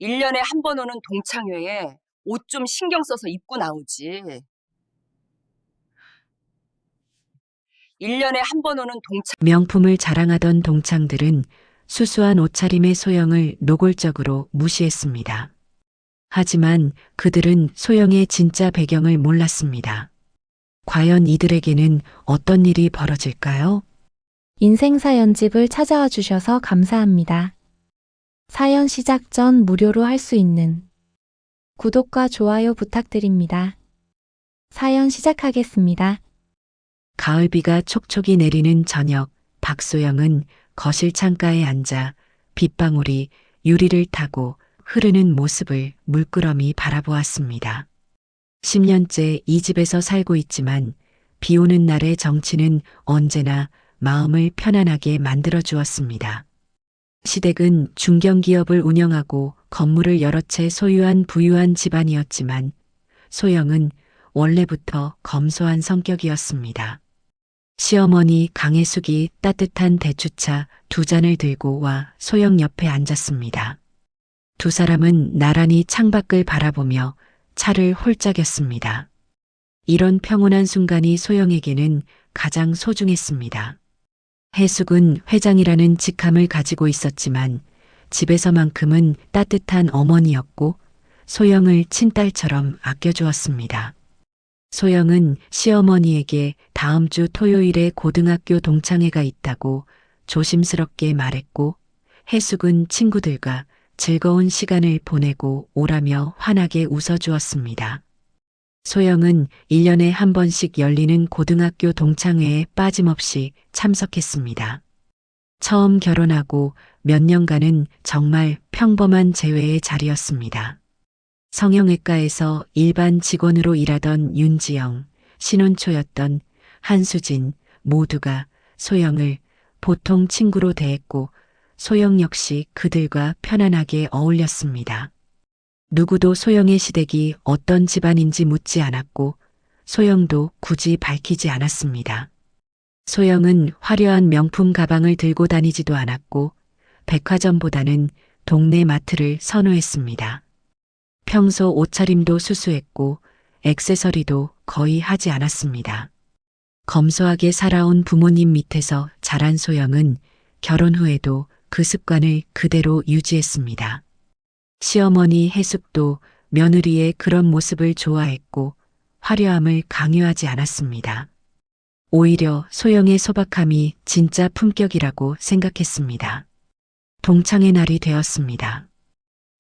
1년에 한 번 오는 동창회에 옷 좀 신경 써서 입고 나오지. 1년에 한 번 오는 명품을 자랑하던 동창들은 수수한 옷차림의 소영을 노골적으로 무시했습니다. 하지만 그들은 소영의 진짜 배경을 몰랐습니다. 과연 이들에게는 어떤 일이 벌어질까요? 인생 사연집을 찾아와 주셔서 감사합니다. 사연 시작 전 무료로 할 수 있는 구독과 좋아요 부탁드립니다. 사연 시작하겠습니다. 가을비가 촉촉이 내리는 저녁, 박소영은 거실 창가에 앉아 빗방울이 유리를 타고 흐르는 모습을 물끄러미 바라보았습니다. 10년째 이 집에서 살고 있지만 비 오는 날의 정취는 언제나 마음을 편안하게 만들어 주었습니다. 시댁은 중견기업을 운영하고 건물을 여러 채 소유한 부유한 집안이었지만 소영은 원래부터 검소한 성격이었습니다. 시어머니 강혜숙이 따뜻한 대추차 2잔을 들고 와 소영 옆에 앉았습니다. 두 사람은 나란히 창밖을 바라보며 차를 홀짝였습니다. 이런 평온한 순간이 소영에게는 가장 소중했습니다. 혜숙은 회장이라는 직함을 가지고 있었지만 집에서만큼은 따뜻한 어머니였고 소영을 친딸처럼 아껴주었습니다. 소영은 시어머니에게 다음 주 토요일에 고등학교 동창회가 있다고 조심스럽게 말했고 혜숙은 친구들과 즐거운 시간을 보내고 오라며 환하게 웃어주었습니다. 소영은 1년에 한 번씩 열리는 고등학교 동창회에 빠짐없이 참석했습니다. 처음 결혼하고 몇 년간은 정말 평범한 재회의 자리였습니다. 성형외과에서 일반 직원으로 일하던 윤지영, 신혼초였던 한수진 모두가 소영을 보통 친구로 대했고 소영 역시 그들과 편안하게 어울렸습니다. 누구도 소영의 시댁이 어떤 집안인지 묻지 않았고 소영도 굳이 밝히지 않았습니다. 소영은 화려한 명품 가방을 들고 다니지도 않았고 백화점보다는 동네 마트를 선호했습니다. 평소 옷차림도 수수했고 액세서리도 거의 하지 않았습니다. 검소하게 살아온 부모님 밑에서 자란 소영은 결혼 후에도 그 습관을 그대로 유지했습니다. 시어머니 혜숙도 며느리의 그런 모습을 좋아했고 화려함을 강요하지 않았습니다. 오히려 소영의 소박함이 진짜 품격이라고 생각했습니다. 동창회 날이 되었습니다.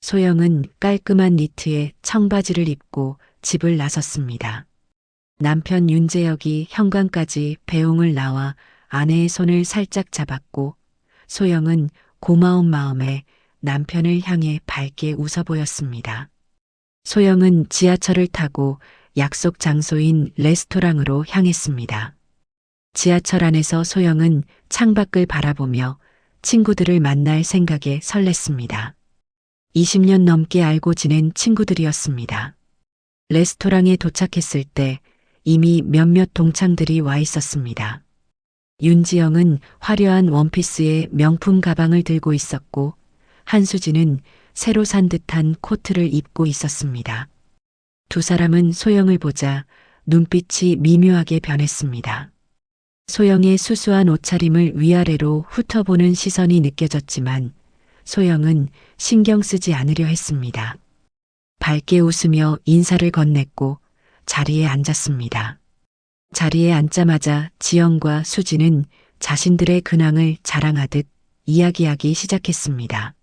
소영은 깔끔한 니트에 청바지를 입고 집을 나섰습니다. 남편 윤재혁이 현관까지 배웅을 나와 아내의 손을 살짝 잡았고 소영은 고마운 마음에 남편을 향해 밝게 웃어 보였습니다. 소영은 지하철을 타고 약속 장소인 레스토랑으로 향했습니다. 지하철 안에서 소영은 창밖을 바라보며 친구들을 만날 생각에 설렜습니다. 20년 넘게 알고 지낸 친구들이었습니다. 레스토랑에 도착했을 때 이미 몇몇 동창들이 와 있었습니다. 윤지영은 화려한 원피스에 명품 가방을 들고 있었고 한수진은 새로 산 듯한 코트를 입고 있었습니다. 두 사람은 소영을 보자 눈빛이 미묘하게 변했습니다. 소영의 수수한 옷차림을 위아래로 훑어보는 시선이 느껴졌지만 소영은 신경 쓰지 않으려 했습니다. 밝게 웃으며 인사를 건넸고 자리에 앉았습니다. 자리에 앉자마자 지영과 수진은 자신들의 근황을 자랑하듯 이야기하기 시작했습니다.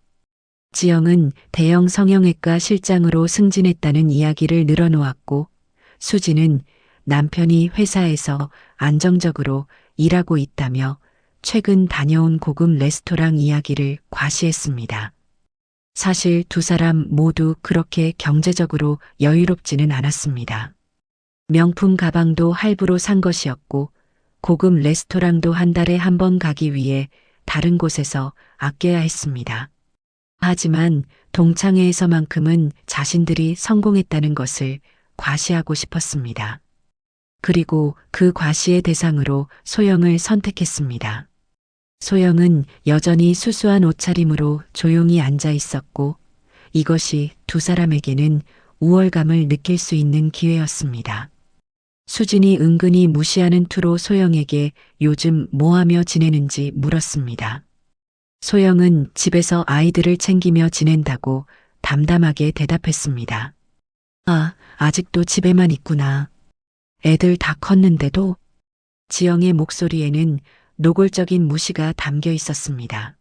지영은 대형 성형외과 실장으로 승진했다는 이야기를 늘어놓았고 수진은 남편이 회사에서 안정적으로 일하고 있다며 최근 다녀온 고급 레스토랑 이야기를 과시했습니다. 사실 두 사람 모두 그렇게 경제적으로 여유롭지는 않았습니다. 명품 가방도 할부로 산 것이었고 고급 레스토랑도 한 달에 한 번 가기 위해 다른 곳에서 아껴야 했습니다. 하지만 동창회에서만큼은 자신들이 성공했다는 것을 과시하고 싶었습니다. 그리고 그 과시의 대상으로 소영을 선택했습니다. 소영은 여전히 수수한 옷차림으로 조용히 앉아 있었고 이것이 두 사람에게는 우월감을 느낄 수 있는 기회였습니다. 수진이 은근히 무시하는 투로 소영에게 요즘 뭐 하며 지내는지 물었습니다. 소영은 집에서 아이들을 챙기며 지낸다고 담담하게 대답했습니다. 아, 아직도 집에만 있구나. 애들 다 컸는데도? 지영의 목소리에는 노골적인 무시가 담겨 있었습니다.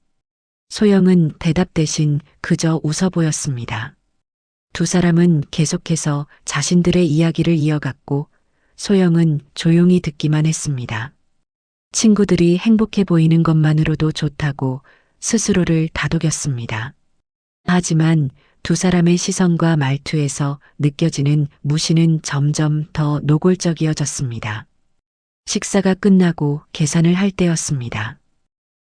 소영은 대답 대신 그저 웃어 보였습니다. 두 사람은 계속해서 자신들의 이야기를 이어갔고 소영은 조용히 듣기만 했습니다. 친구들이 행복해 보이는 것만으로도 좋다고 스스로를 다독였습니다. 하지만 두 사람의 시선과 말투에서 느껴지는 무시는 점점 더 노골적이어졌습니다. 식사가 끝나고 계산을 할 때였습니다.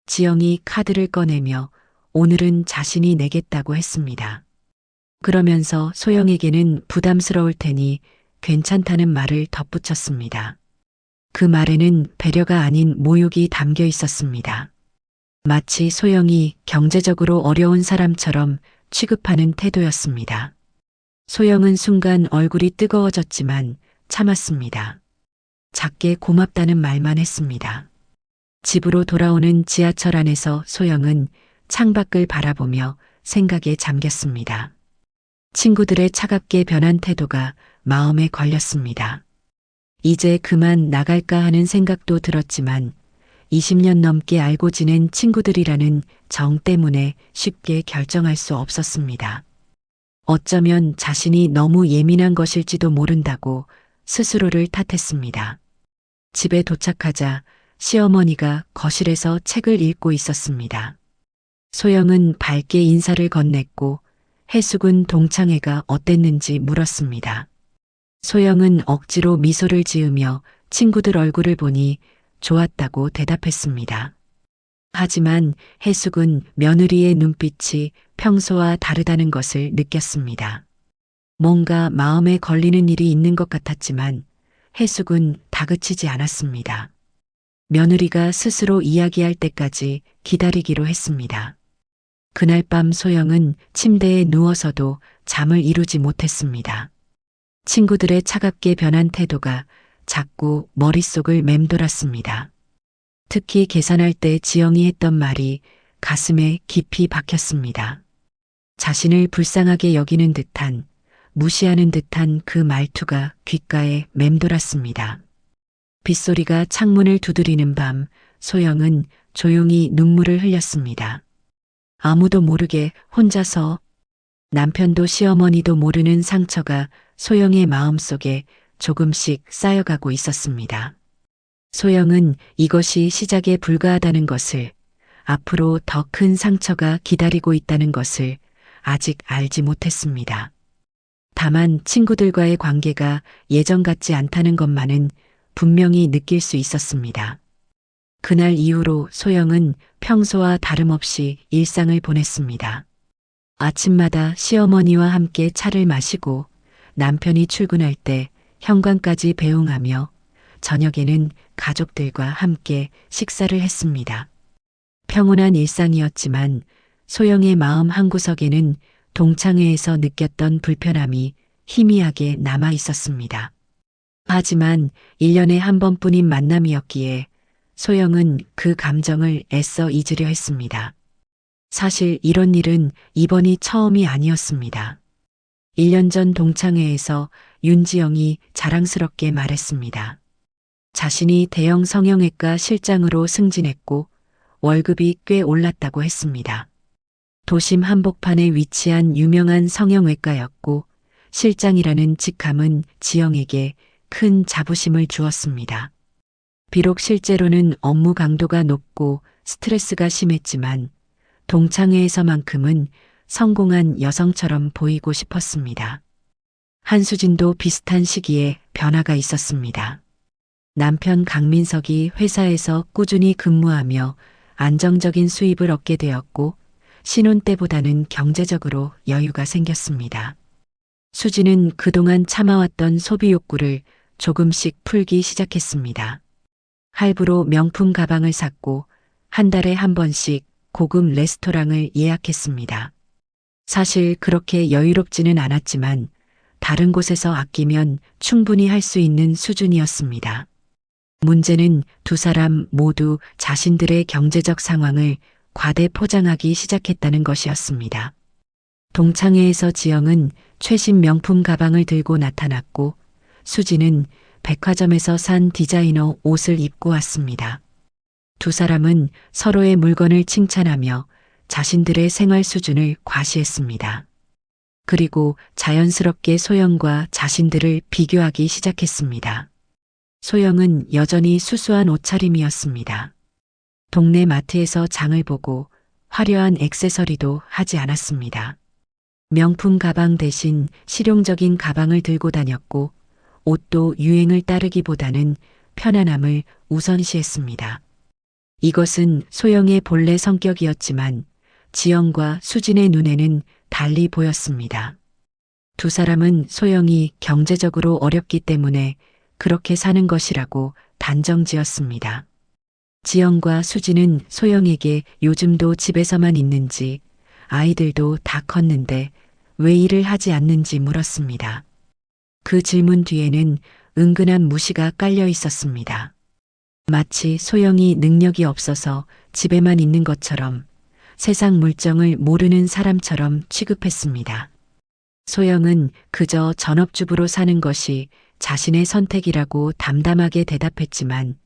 지영이 카드를 꺼내며 오늘은 자신이 내겠다고 했습니다. 그러면서 소영에게는 부담스러울 테니 괜찮다는 말을 덧붙였습니다. 그 말에는 배려가 아닌 모욕이 담겨 있었습니다. 마치 소영이 경제적으로 어려운 사람처럼 취급하는 태도였습니다. 소영은 순간 얼굴이 뜨거워졌지만 참았습니다. 작게 고맙다는 말만 했습니다. 집으로 돌아오는 지하철 안에서 소영은 창밖을 바라보며 생각에 잠겼습니다. 친구들의 차갑게 변한 태도가 마음에 걸렸습니다. 이제 그만 나갈까 하는 생각도 들었지만 20년 넘게 알고 지낸 친구들이라는 정 때문에 쉽게 결정할 수 없었습니다. 어쩌면 자신이 너무 예민한 것일지도 모른다고 스스로를 탓했습니다. 집에 도착하자 시어머니가 거실에서 책을 읽고 있었습니다. 소영은 밝게 인사를 건넸고 해숙은 동창회가 어땠는지 물었습니다. 소영은 억지로 미소를 지으며 친구들 얼굴을 보니 좋았다고 대답했습니다. 하지만 해숙은 며느리의 눈빛이 평소와 다르다는 것을 느꼈습니다. 뭔가 마음에 걸리는 일이 있는 것 같았지만 해숙은 다그치지 않았습니다. 며느리가 스스로 이야기할 때까지 기다리기로 했습니다. 그날 밤 소영은 침대에 누워서도 잠을 이루지 못했습니다. 친구들의 차갑게 변한 태도가 자꾸 머릿속을 맴돌았습니다. 특히 계산할 때 지영이 했던 말이 가슴에 깊이 박혔습니다. 자신을 불쌍하게 여기는 듯한, 무시하는 듯한 그 말투가 귓가에 맴돌았습니다. 빗소리가 창문을 두드리는 밤, 소영은 조용히 눈물을 흘렸습니다. 아무도 모르게 혼자서 남편도 시어머니도 모르는 상처가 소영의 마음속에 조금씩 쌓여가고 있었습니다. 소영은 이것이 시작에 불과하다는 것을, 앞으로 더 큰 상처가 기다리고 있다는 것을 아직 알지 못했습니다. 다만 친구들과의 관계가 예전 같지 않다는 것만은 분명히 느낄 수 있었습니다. 그날 이후로 소영은 평소와 다름없이 일상을 보냈습니다. 아침마다 시어머니와 함께 차를 마시고 남편이 출근할 때 현관까지 배웅하며 저녁에는 가족들과 함께 식사를 했습니다. 평온한 일상이었지만 소영의 마음 한구석에는 동창회에서 느꼈던 불편함이 희미하게 남아 있었습니다. 하지만 1년에 한 번뿐인 만남이었기에 소영은 그 감정을 애써 잊으려 했습니다. 사실 이런 일은 이번이 처음이 아니었습니다. 1년 전 동창회에서 윤지영이 자랑스럽게 말했습니다. 자신이 대형 성형외과 실장으로 승진했고 월급이 꽤 올랐다고 했습니다. 도심 한복판에 위치한 유명한 성형외과였고 실장이라는 직함은 지영에게 큰 자부심을 주었습니다. 비록 실제로는 업무 강도가 높고 스트레스가 심했지만 동창회에서만큼은 성공한 여성처럼 보이고 싶었습니다. 한수진도 비슷한 시기에 변화가 있었습니다. 남편 강민석이 회사에서 꾸준히 근무하며 안정적인 수입을 얻게 되었고 신혼 때보다는 경제적으로 여유가 생겼습니다. 수진은 그동안 참아왔던 소비 욕구를 조금씩 풀기 시작했습니다. 할부로 명품 가방을 샀고 한 달에 한 번씩 고급 레스토랑을 예약했습니다. 사실 그렇게 여유롭지는 않았지만 다른 곳에서 아끼면 충분히 할 수 있는 수준이었습니다. 문제는 두 사람 모두 자신들의 경제적 상황을 과대 포장하기 시작했다는 것이었습니다. 동창회에서 지영은 최신 명품 가방을 들고 나타났고 수지는 백화점에서 산 디자이너 옷을 입고 왔습니다. 두 사람은 서로의 물건을 칭찬하며 자신들의 생활 수준을 과시했습니다. 그리고 자연스럽게 소영과 자신들을 비교하기 시작했습니다. 소영은 여전히 수수한 옷차림이었습니다. 동네 마트에서 장을 보고 화려한 액세서리도 하지 않았습니다. 명품 가방 대신 실용적인 가방을 들고 다녔고 옷도 유행을 따르기보다는 편안함을 우선시했습니다. 이것은 소영의 본래 성격이었지만 지영과 수진의 눈에는 달리 보였습니다. 두 사람은 소영이 경제적으로 어렵기 때문에 그렇게 사는 것이라고 단정지었습니다. 지영과 수진은 소영에게 요즘도 집에서만 있는지 아이들도 다 컸는데 왜 일을 하지 않는지 물었습니다. 그 질문 뒤에는 은근한 무시가 깔려 있었습니다. 마치 소영이 능력이 없어서 집에만 있는 것처럼 세상 물정을 모르는 사람처럼 취급했습니다. 소영은 그저 전업주부로 사는 것이 자신의 선택이라고 담담하게 대답했지만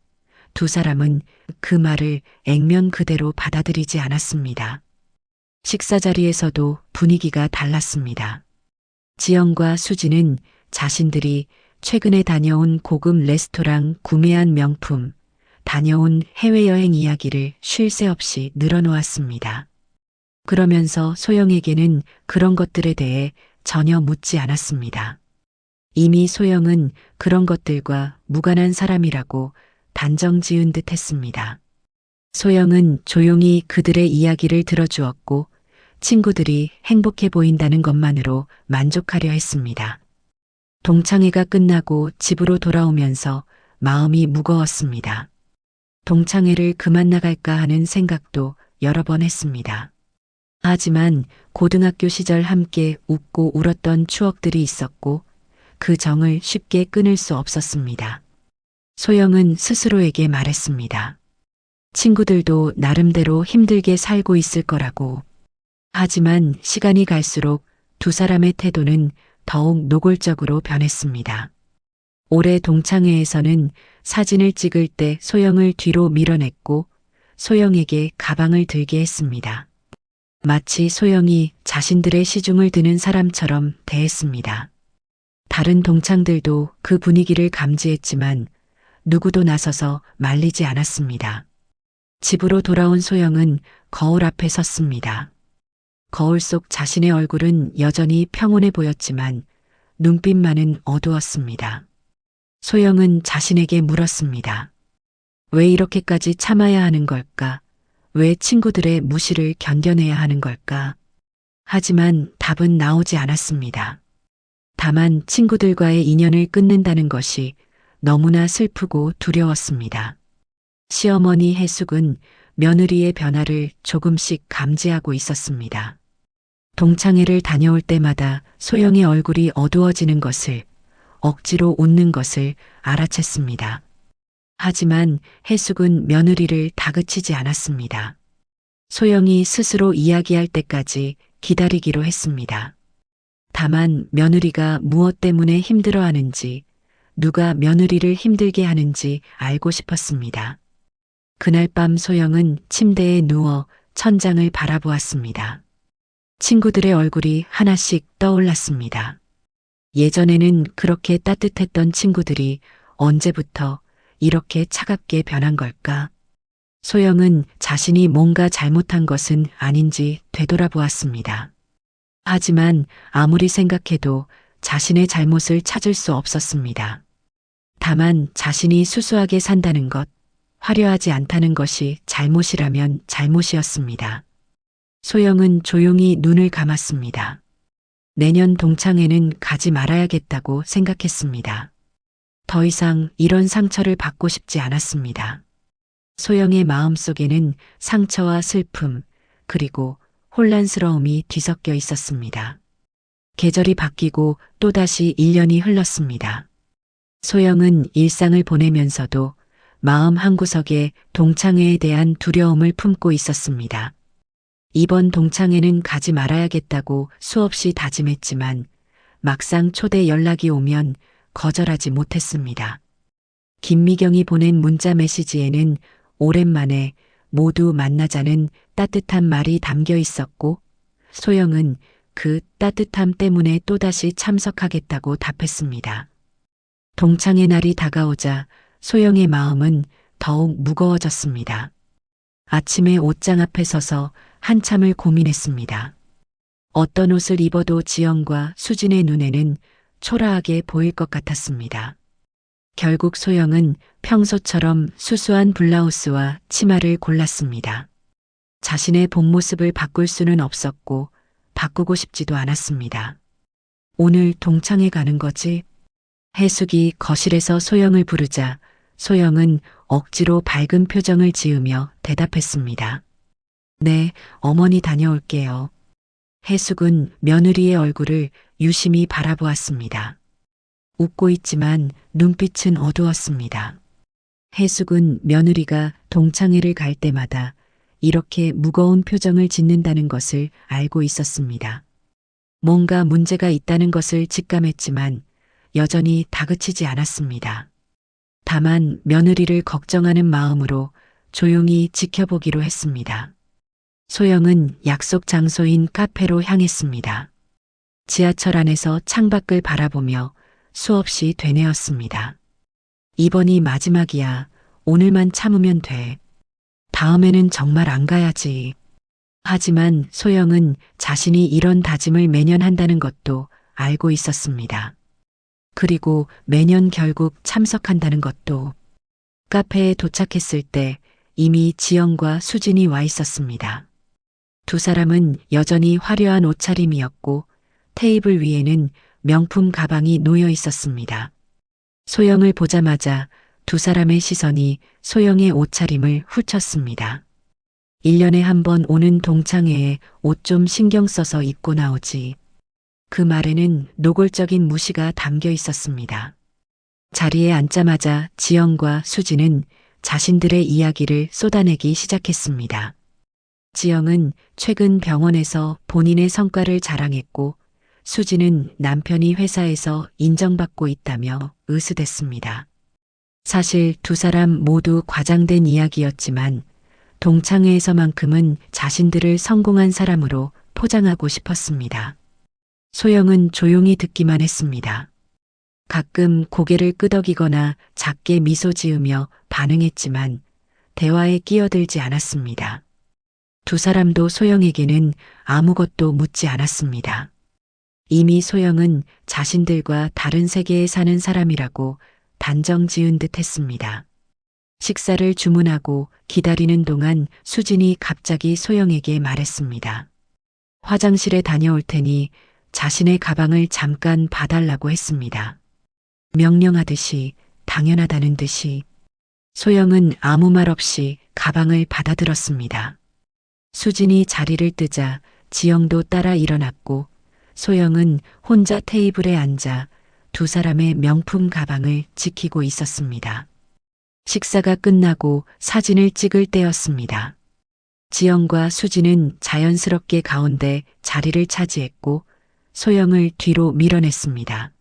두 사람은 그 말을 액면 그대로 받아들이지 않았습니다. 식사 자리에서도 분위기가 달랐습니다. 지영과 수지는 자신들이 최근에 다녀온 고급 레스토랑, 구매한 명품, 다녀온 해외여행 이야기를 쉴 새 없이 늘어놓았습니다. 그러면서 소영에게는 그런 것들에 대해 전혀 묻지 않았습니다. 이미 소영은 그런 것들과 무관한 사람이라고 단정 지은 듯 했습니다. 소영은 조용히 그들의 이야기를 들어주었고 친구들이 행복해 보인다는 것만으로 만족하려 했습니다. 동창회가 끝나고 집으로 돌아오면서 마음이 무거웠습니다. 동창회를 그만 나갈까 하는 생각도 여러 번 했습니다. 하지만 고등학교 시절 함께 웃고 울었던 추억들이 있었고 그 정을 쉽게 끊을 수 없었습니다. 소영은 스스로에게 말했습니다. 친구들도 나름대로 힘들게 살고 있을 거라고. 하지만 시간이 갈수록 두 사람의 태도는 더욱 노골적으로 변했습니다. 올해 동창회에서는 사진을 찍을 때 소영을 뒤로 밀어냈고 소영에게 가방을 들게 했습니다. 마치 소영이 자신들의 시중을 드는 사람처럼 대했습니다. 다른 동창들도 그 분위기를 감지했지만 누구도 나서서 말리지 않았습니다. 집으로 돌아온 소영은 거울 앞에 섰습니다. 거울 속 자신의 얼굴은 여전히 평온해 보였지만 눈빛만은 어두웠습니다. 소영은 자신에게 물었습니다. 왜 이렇게까지 참아야 하는 걸까? 왜 친구들의 무시를 견뎌내야 하는 걸까? 하지만 답은 나오지 않았습니다. 다만 친구들과의 인연을 끊는다는 것이 너무나 슬프고 두려웠습니다. 시어머니 해숙은 며느리의 변화를 조금씩 감지하고 있었습니다. 동창회를 다녀올 때마다 소영의 얼굴이 어두워지는 것을, 억지로 웃는 것을 알아챘습니다. 하지만 해숙은 며느리를 다그치지 않았습니다. 소영이 스스로 이야기할 때까지 기다리기로 했습니다. 다만 며느리가 무엇 때문에 힘들어하는지, 누가 며느리를 힘들게 하는지 알고 싶었습니다. 그날 밤 소영은 침대에 누워 천장을 바라보았습니다. 친구들의 얼굴이 하나씩 떠올랐습니다. 예전에는 그렇게 따뜻했던 친구들이 언제부터 이렇게 차갑게 변한 걸까? 소영은 자신이 뭔가 잘못한 것은 아닌지 되돌아보았습니다. 하지만 아무리 생각해도 자신의 잘못을 찾을 수 없었습니다. 다만 자신이 수수하게 산다는 것, 화려하지 않다는 것이 잘못이라면 잘못이었습니다. 소영은 조용히 눈을 감았습니다. 내년 동창회는 가지 말아야겠다고 생각했습니다. 더 이상 이런 상처를 받고 싶지 않았습니다. 소영의 마음속에는 상처와 슬픔, 그리고 혼란스러움이 뒤섞여 있었습니다. 계절이 바뀌고 또다시 1년이 흘렀습니다. 소영은 일상을 보내면서도 마음 한구석에 동창회에 대한 두려움을 품고 있었습니다. 이번 동창회는 가지 말아야겠다고 수없이 다짐했지만 막상 초대 연락이 오면 거절하지 못했습니다. 김미경이 보낸 문자 메시지에는 오랜만에 모두 만나자는 따뜻한 말이 담겨 있었고 소영은 그 따뜻함 때문에 또다시 참석하겠다고 답했습니다. 동창회 날이 다가오자 소영의 마음은 더욱 무거워졌습니다. 아침에 옷장 앞에 서서 한참을 고민했습니다. 어떤 옷을 입어도 지영과 수진의 눈에는 초라하게 보일 것 같았습니다. 결국 소영은 평소처럼 수수한 블라우스와 치마를 골랐습니다. 자신의 본 모습을 바꿀 수는 없었고 바꾸고 싶지도 않았습니다. 오늘 동창회 가는 거지? 해숙이 거실에서 소영을 부르자 소영은 억지로 밝은 표정을 지으며 대답했습니다. 네, 어머니 다녀올게요. 해숙은 며느리의 얼굴을 유심히 바라보았습니다. 웃고 있지만 눈빛은 어두웠습니다. 해숙은 며느리가 동창회를 갈 때마다 이렇게 무거운 표정을 짓는다는 것을 알고 있었습니다. 뭔가 문제가 있다는 것을 직감했지만 여전히 다그치지 않았습니다. 다만 며느리를 걱정하는 마음으로 조용히 지켜보기로 했습니다. 소영은 약속 장소인 카페로 향했습니다. 지하철 안에서 창밖을 바라보며 수없이 되뇌었습니다. 이번이 마지막이야. 오늘만 참으면 돼. 다음에는 정말 안 가야지. 하지만 소영은 자신이 이런 다짐을 매년 한다는 것도 알고 있었습니다. 그리고 매년 결국 참석한다는 것도. 카페에 도착했을 때 이미 지영과 수진이 와 있었습니다. 두 사람은 여전히 화려한 옷차림이었고 테이블 위에는 명품 가방이 놓여 있었습니다. 소영을 보자마자 두 사람의 시선이 소영의 옷차림을 훑쳤습니다. 1년에 한 번 오는 동창회에 옷 좀 신경 써서 입고 나오지. 그 말에는 노골적인 무시가 담겨 있었습니다. 자리에 앉자마자 지영과 수진은 자신들의 이야기를 쏟아내기 시작했습니다. 지영은 최근 병원에서 본인의 성과를 자랑했고 수진은 남편이 회사에서 인정받고 있다며 으스댔습니다. 사실 두 사람 모두 과장된 이야기였지만 동창회에서만큼은 자신들을 성공한 사람으로 포장하고 싶었습니다. 소영은 조용히 듣기만 했습니다. 가끔 고개를 끄덕이거나 작게 미소 지으며 반응했지만 대화에 끼어들지 않았습니다. 두 사람도 소영에게는 아무것도 묻지 않았습니다. 이미 소영은 자신들과 다른 세계에 사는 사람이라고 단정 지은 듯 했습니다. 식사를 주문하고 기다리는 동안 수진이 갑자기 소영에게 말했습니다. 화장실에 다녀올 테니 자신의 가방을 잠깐 봐달라고 했습니다. 명령하듯이, 당연하다는 듯이. 소영은 아무 말 없이 가방을 받아들었습니다. 수진이 자리를 뜨자 지영도 따라 일어났고 소영은 혼자 테이블에 앉아 두 사람의 명품 가방을 지키고 있었습니다. 식사가 끝나고 사진을 찍을 때였습니다. 지영과 수진은 자연스럽게 가운데 자리를 차지했고 소영을 뒤로 밀어냈습니다.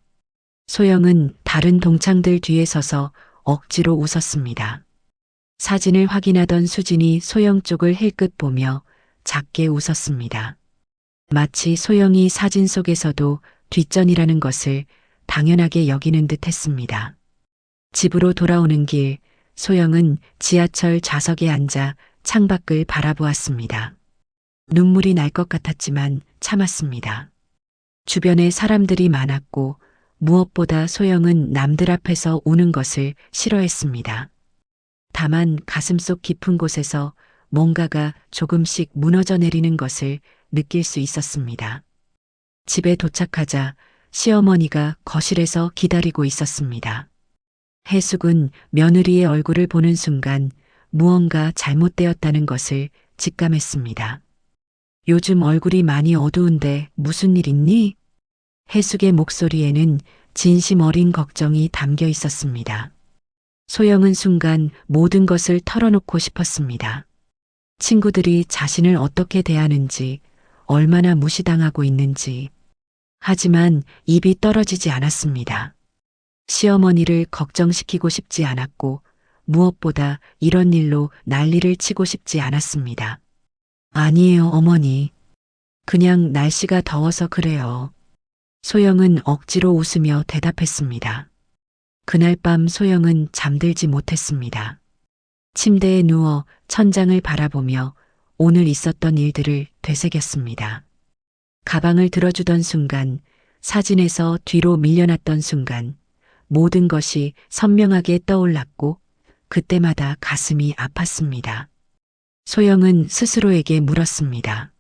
소영은 다른 동창들 뒤에 서서 억지로 웃었습니다. 사진을 확인하던 수진이 소영 쪽을 힐끗 보며 작게 웃었습니다. 마치 소영이 사진 속에서도 뒷전이라는 것을 당연하게 여기는 듯 했습니다. 집으로 돌아오는 길, 소영은 지하철 좌석에 앉아 창밖을 바라보았습니다. 눈물이 날 것 같았지만 참았습니다. 주변에 사람들이 많았고 무엇보다 소영은 남들 앞에서 우는 것을 싫어했습니다. 다만 가슴속 깊은 곳에서 뭔가가 조금씩 무너져 내리는 것을 느낄 수 있었습니다. 집에 도착하자 시어머니가 거실에서 기다리고 있었습니다. 해숙은 며느리의 얼굴을 보는 순간 무언가 잘못되었다는 것을 직감했습니다. 요즘 얼굴이 많이 어두운데 무슨 일 있니? 해숙의 목소리에는 진심 어린 걱정이 담겨 있었습니다. 소영은 순간 모든 것을 털어놓고 싶었습니다. 친구들이 자신을 어떻게 대하는지, 얼마나 무시당하고 있는지. 하지만 입이 떨어지지 않았습니다. 시어머니를 걱정시키고 싶지 않았고, 무엇보다 이런 일로 난리를 치고 싶지 않았습니다. 아니에요, 어머니. 그냥 날씨가 더워서 그래요. 소영은 억지로 웃으며 대답했습니다. 그날 밤 소영은 잠들지 못했습니다. 침대에 누워 천장을 바라보며 오늘 있었던 일들을 되새겼습니다. 가방을 들어주던 순간, 사진에서 뒤로 밀려났던 순간, 모든 것이 선명하게 떠올랐고, 그때마다 가슴이 아팠습니다. 소영은 스스로에게 물었습니다.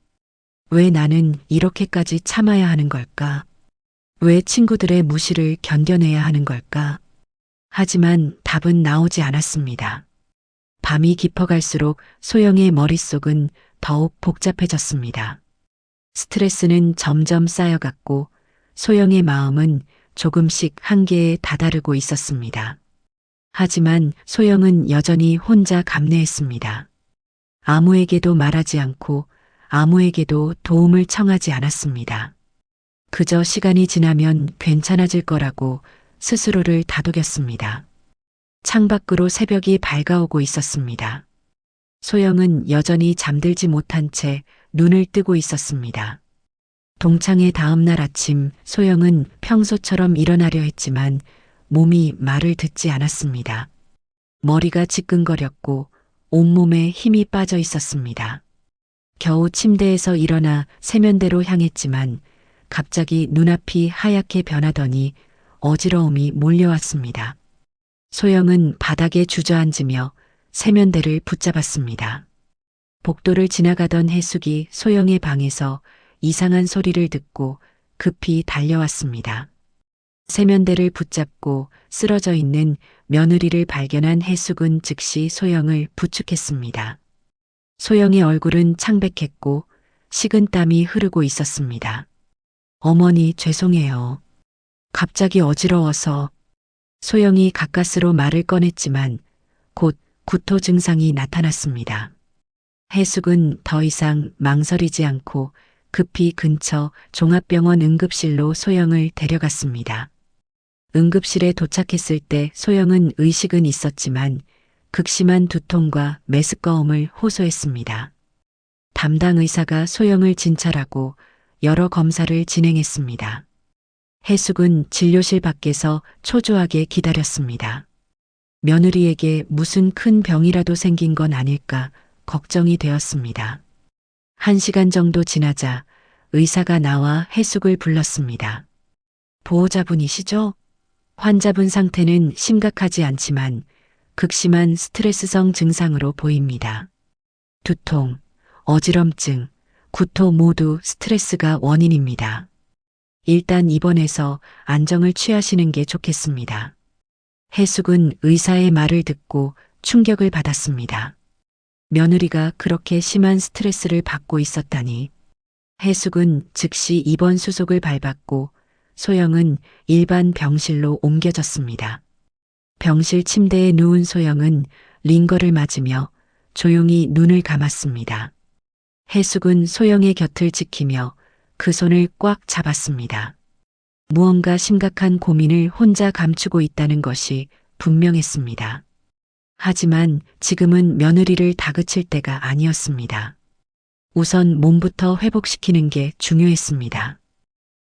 왜 나는 이렇게까지 참아야 하는 걸까? 왜 친구들의 무시를 견뎌내야 하는 걸까? 하지만 답은 나오지 않았습니다. 밤이 깊어갈수록 소영의 머릿속은 더욱 복잡해졌습니다. 스트레스는 점점 쌓여갔고 소영의 마음은 조금씩 한계에 다다르고 있었습니다. 하지만 소영은 여전히 혼자 감내했습니다. 아무에게도 말하지 않고 아무에게도 도움을 청하지 않았습니다. 그저 시간이 지나면 괜찮아질 거라고 스스로를 다독였습니다. 창밖으로 새벽이 밝아오고 있었습니다. 소영은 여전히 잠들지 못한 채 눈을 뜨고 있었습니다. 동창회 다음 날 아침 소영은 평소처럼 일어나려 했지만 몸이 말을 듣지 않았습니다. 머리가 지끈거렸고 온몸에 힘이 빠져 있었습니다. 겨우 침대에서 일어나 세면대로 향했지만 갑자기 눈앞이 하얗게 변하더니 어지러움이 몰려왔습니다. 소영은 바닥에 주저앉으며 세면대를 붙잡았습니다. 복도를 지나가던 해숙이 소영의 방에서 이상한 소리를 듣고 급히 달려왔습니다. 세면대를 붙잡고 쓰러져 있는 며느리를 발견한 해숙은 즉시 소영을 부축했습니다. 소영의 얼굴은 창백했고 식은땀이 흐르고 있었습니다. 어머니 죄송해요. 갑자기 어지러워서. 소영이 가까스로 말을 꺼냈지만 곧 구토 증상이 나타났습니다. 해숙은 더 이상 망설이지 않고 급히 근처 종합병원 응급실로 소영을 데려갔습니다. 응급실에 도착했을 때 소영은 의식은 있었지만 극심한 두통과 메스꺼움을 호소했습니다. 담당 의사가 소영을 진찰하고 여러 검사를 진행했습니다. 해숙은 진료실 밖에서 초조하게 기다렸습니다. 며느리에게 무슨 큰 병이라도 생긴 건 아닐까 걱정이 되었습니다. 1시간 정도 지나자 의사가 나와 해숙을 불렀습니다. 보호자분이시죠? 환자분 상태는 심각하지 않지만 극심한 스트레스성 증상으로 보입니다. 두통, 어지럼증, 구토 모두 스트레스가 원인입니다. 일단 입원해서 안정을 취하시는 게 좋겠습니다. 해숙은 의사의 말을 듣고 충격을 받았습니다. 며느리가 그렇게 심한 스트레스를 받고 있었다니. 해숙은 즉시 입원 수속을 밟았고 소영은 일반 병실로 옮겨졌습니다. 병실 침대에 누운 소영은 링거를 맞으며 조용히 눈을 감았습니다. 해숙은 소영의 곁을 지키며 그 손을 꽉 잡았습니다. 무언가 심각한 고민을 혼자 감추고 있다는 것이 분명했습니다. 하지만 지금은 며느리를 다그칠 때가 아니었습니다. 우선 몸부터 회복시키는 게 중요했습니다.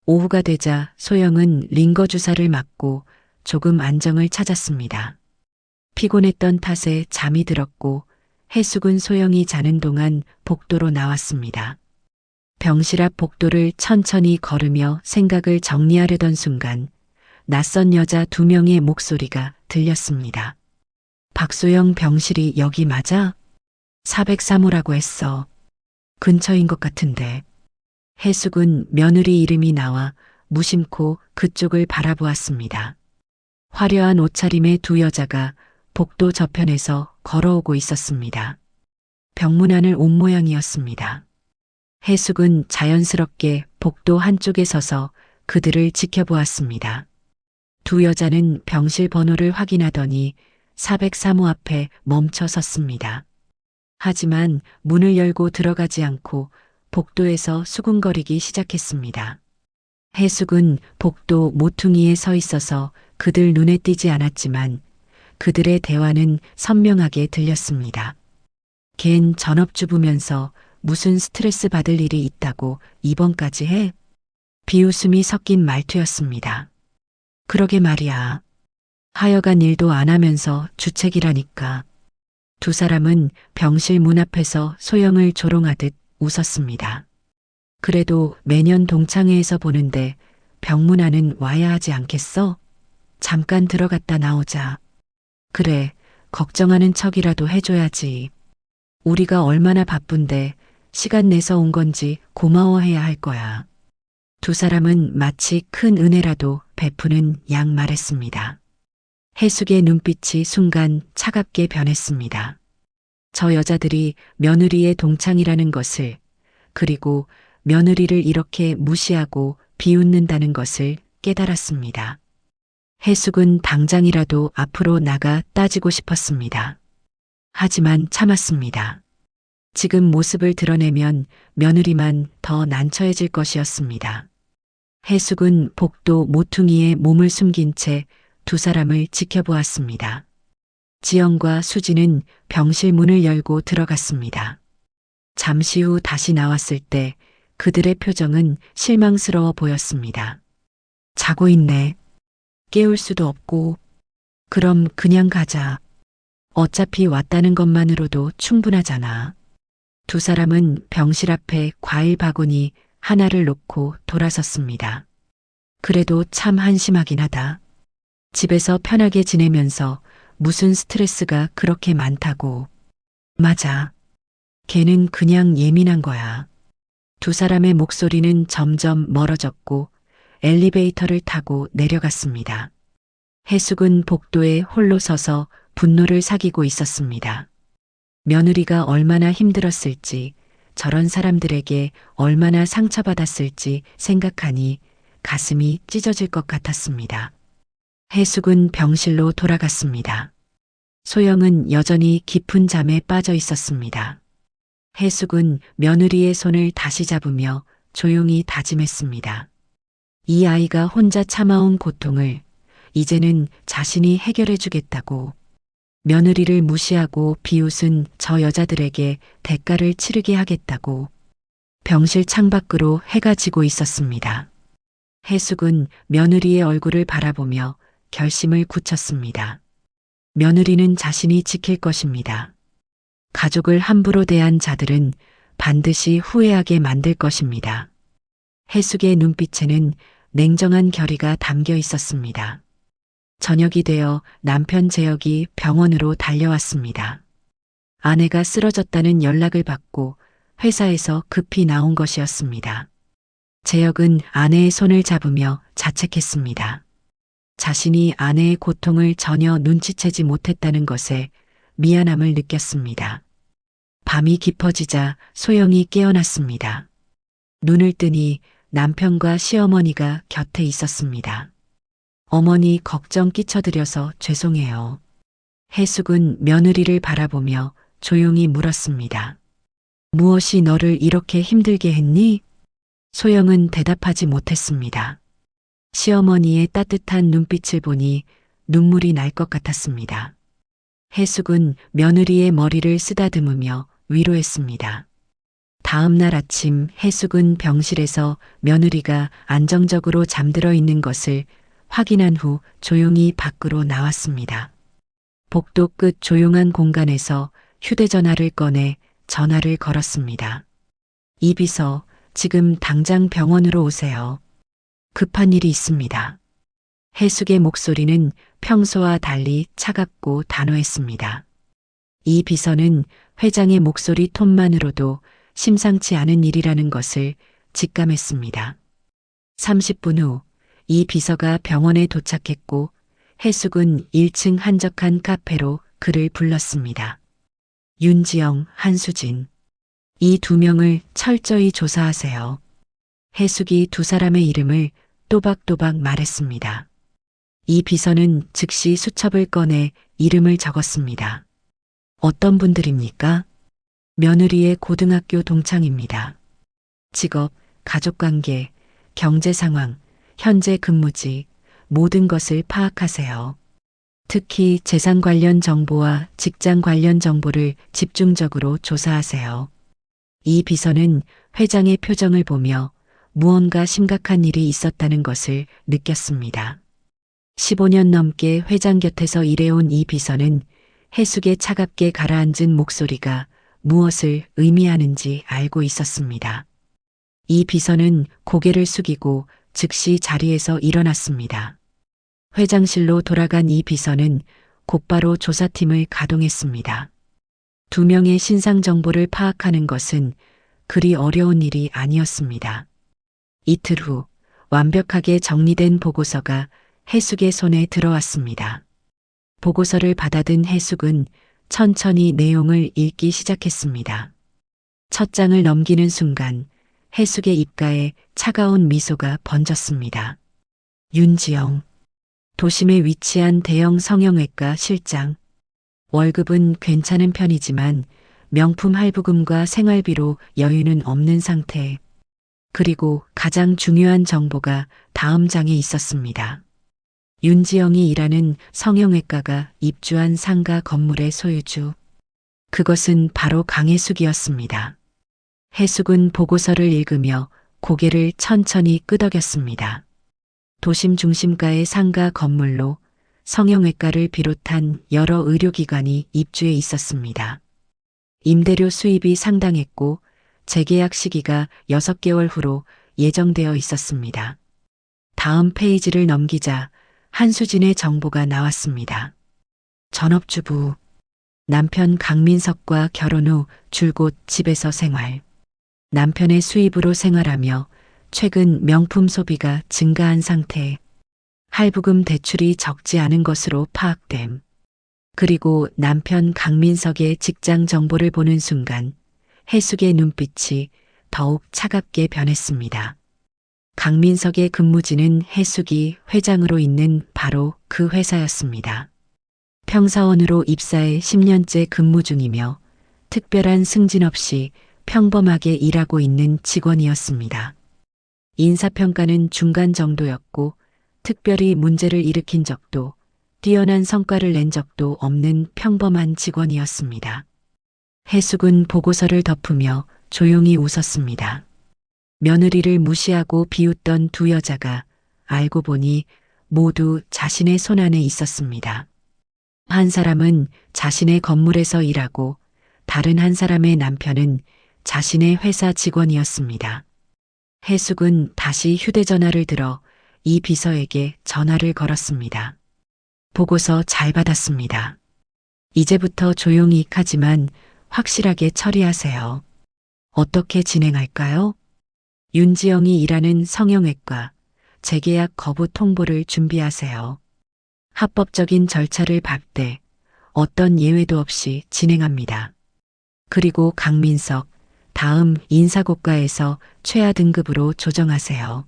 오후가 되자 소영은 링거 주사를 맞고 조금 안정을 찾았습니다. 피곤했던 탓에 잠이 들었고 해숙은 소영이 자는 동안 복도로 나왔습니다. 병실 앞 복도를 천천히 걸으며 생각을 정리하려던 순간 낯선 여자 2명의 목소리가 들렸습니다. 박소영 병실이 여기 맞아? 403호라고 했어. 근처인 것 같은데. 해숙은 며느리 이름이 나와 무심코 그쪽을 바라보았습니다. 화려한 옷차림의 2 여자가 복도 저편에서 걸어오고 있었습니다. 병문안을 온 모양이었습니다. 해숙은 자연스럽게 복도 한쪽에 서서 그들을 지켜보았습니다. 두 여자는 병실 번호를 확인하더니 403호 앞에 멈춰 섰습니다. 하지만 문을 열고 들어가지 않고 복도에서 수군거리기 시작했습니다. 해숙은 복도 모퉁이에 서 있어서 그들 눈에 띄지 않았지만 그들의 대화는 선명하게 들렸습니다. 걘 전업주부면서 무슨 스트레스 받을 일이 있다고 입원까지 해? 비웃음이 섞인 말투였습니다. 그러게 말이야. 하여간 일도 안 하면서 주책이라니까. 두 사람은 병실 문 앞에서 소영을 조롱하듯 웃었습니다. 그래도 매년 동창회에서 보는데 병문안은 와야 하지 않겠어? 잠깐 들어갔다 나오자. 그래, 걱정하는 척이라도 해줘야지. 우리가 얼마나 바쁜데 시간 내서 온 건지 고마워해야 할 거야. 두 사람은 마치 큰 은혜라도 베푸는 양 말했습니다. 해숙의 눈빛이 순간 차갑게 변했습니다. 저 여자들이 며느리의 동창이라는 것을, 그리고 며느리를 이렇게 무시하고 비웃는다는 것을 깨달았습니다. 해숙은 당장이라도 앞으로 나가 따지고 싶었습니다. 하지만 참았습니다. 지금 모습을 드러내면 며느리만 더 난처해질 것이었습니다. 해숙은 복도 모퉁이에 몸을 숨긴 채 두 사람을 지켜보았습니다. 지영과 수지는 병실 문을 열고 들어갔습니다. 잠시 후 다시 나왔을 때 그들의 표정은 실망스러워 보였습니다. 자고 있네. 깨울 수도 없고. 그럼 그냥 가자. 어차피 왔다는 것만으로도 충분하잖아. 두 사람은 병실 앞에 과일 바구니 하나를 놓고 돌아섰습니다. 그래도 참 한심하긴 하다. 집에서 편하게 지내면서 무슨 스트레스가 그렇게 많다고. 맞아. 걔는 그냥 예민한 거야. 두 사람의 목소리는 점점 멀어졌고 엘리베이터를 타고 내려갔습니다. 해숙은 복도에 홀로 서서 분노를 사귀고 있었습니다. 며느리가 얼마나 힘들었을지, 저런 사람들에게 얼마나 상처받았을지 생각하니 가슴이 찢어질 것 같았습니다. 해숙은 병실로 돌아갔습니다. 소영은 여전히 깊은 잠에 빠져 있었습니다. 해숙은 며느리의 손을 다시 잡으며 조용히 다짐했습니다. 이 아이가 혼자 참아온 고통을 이제는 자신이 해결해 주겠다고. 며느리를 무시하고 비웃은 저 여자들에게 대가를 치르게 하겠다고. 병실 창밖으로 해가 지고 있었습니다. 해숙은 며느리의 얼굴을 바라보며 결심을 굳혔습니다. 며느리는 자신이 지킬 것입니다. 가족을 함부로 대한 자들은 반드시 후회하게 만들 것입니다. 해숙의 눈빛에는 냉정한 결의가 담겨 있었습니다. 저녁이 되어 남편 재혁이 병원으로 달려왔습니다. 아내가 쓰러졌다는 연락을 받고 회사에서 급히 나온 것이었습니다. 재혁은 아내의 손을 잡으며 자책했습니다. 자신이 아내의 고통을 전혀 눈치채지 못했다는 것에 미안함을 느꼈습니다. 밤이 깊어지자 소영이 깨어났습니다. 눈을 뜨니 남편과 시어머니가 곁에 있었습니다. 어머니 걱정 끼쳐드려서 죄송해요. 해숙은 며느리를 바라보며 조용히 물었습니다. 무엇이 너를 이렇게 힘들게 했니? 소영은 대답하지 못했습니다. 시어머니의 따뜻한 눈빛을 보니 눈물이 날 것 같았습니다. 해숙은 며느리의 머리를 쓰다듬으며 위로했습니다. 다음 날 아침 해숙은 병실에서 며느리가 안정적으로 잠들어 있는 것을 확인한 후 조용히 밖으로 나왔습니다. 복도 끝 조용한 공간에서 휴대전화를 꺼내 전화를 걸었습니다. 이 비서, 지금 당장 병원으로 오세요. 급한 일이 있습니다. 해숙의 목소리는 평소와 달리 차갑고 단호했습니다. 이 비서는 회장의 목소리 톤만으로도 심상치 않은 일이라는 것을 직감했습니다. 30분 후 이 비서가 병원에 도착했고 해숙은 1층 한적한 카페로 그를 불렀습니다. 윤지영, 한수진. 이 두 명을 철저히 조사하세요. 해숙이 두 사람의 이름을 또박또박 말했습니다. 이 비서는 즉시 수첩을 꺼내 이름을 적었습니다. 어떤 분들입니까? 며느리의 고등학교 동창입니다. 직업, 가족관계, 경제 상황, 현재 근무지, 모든 것을 파악하세요. 특히 재산 관련 정보와 직장 관련 정보를 집중적으로 조사하세요. 이 비서는 회장의 표정을 보며 무언가 심각한 일이 있었다는 것을 느꼈습니다. 15년 넘게 회장 곁에서 일해온 이 비서는 해숙의 차갑게 가라앉은 목소리가 무엇을 의미하는지 알고 있었습니다. 이 비서는 고개를 숙이고 즉시 자리에서 일어났습니다. 회장실로 돌아간 이 비서는 곧바로 조사팀을 가동했습니다. 두 명의 신상 정보를 파악하는 것은 그리 어려운 일이 아니었습니다. 이틀 후 완벽하게 정리된 보고서가 해숙의 손에 들어왔습니다. 보고서를 받아든 해숙은 천천히 내용을 읽기 시작했습니다. 첫 장을 넘기는 순간 해숙의 입가에 차가운 미소가 번졌습니다. 윤지영, 도심에 위치한 대형 성형외과 실장. 월급은 괜찮은 편이지만 명품 할부금과 생활비로 여유는 없는 상태. 그리고 가장 중요한 정보가 다음 장에 있었습니다. 윤지영이 일하는 성형외과가 입주한 상가 건물의 소유주. 그것은 바로 강혜숙이었습니다. 해숙은 보고서를 읽으며 고개를 천천히 끄덕였습니다. 도심 중심가의 상가 건물로 성형외과를 비롯한 여러 의료기관이 입주해 있었습니다. 임대료 수입이 상당했고 재계약 시기가 6개월 후로 예정되어 있었습니다. 다음 페이지를 넘기자 한수진의 정보가 나왔습니다. 전업주부, 남편 강민석과 결혼 후 줄곧 집에서 생활. 남편의 수입으로 생활하며 최근 명품 소비가 증가한 상태. 할부금 대출이 적지 않은 것으로 파악됨. 그리고 남편 강민석의 직장 정보를 보는 순간 해숙의 눈빛이 더욱 차갑게 변했습니다. 강민석의 근무지는 해숙이 회장으로 있는 바로 그 회사였습니다. 평사원으로 입사해 10년째 근무 중이며 특별한 승진 없이 평범하게 일하고 있는 직원이었습니다. 인사평가는 중간 정도였고 특별히 문제를 일으킨 적도 뛰어난 성과를 낸 적도 없는 평범한 직원이었습니다. 해숙은 보고서를 덮으며 조용히 웃었습니다. 며느리를 무시하고 비웃던 두 여자가 알고 보니 모두 자신의 손안에 있었습니다. 한 사람은 자신의 건물에서 일하고 다른 한 사람의 남편은 자신의 회사 직원이었습니다. 해숙은 다시 휴대전화를 들어 이 비서에게 전화를 걸었습니다. 보고서 잘 받았습니다. 이제부터 조용히 하지만 확실하게 처리하세요. 어떻게 진행할까요? 윤지영이 일하는 성형외과 재계약 거부 통보를 준비하세요. 합법적인 절차를 밟되 어떤 예외도 없이 진행합니다. 그리고 강민석, 다음 인사고과에서 최하 등급으로 조정하세요.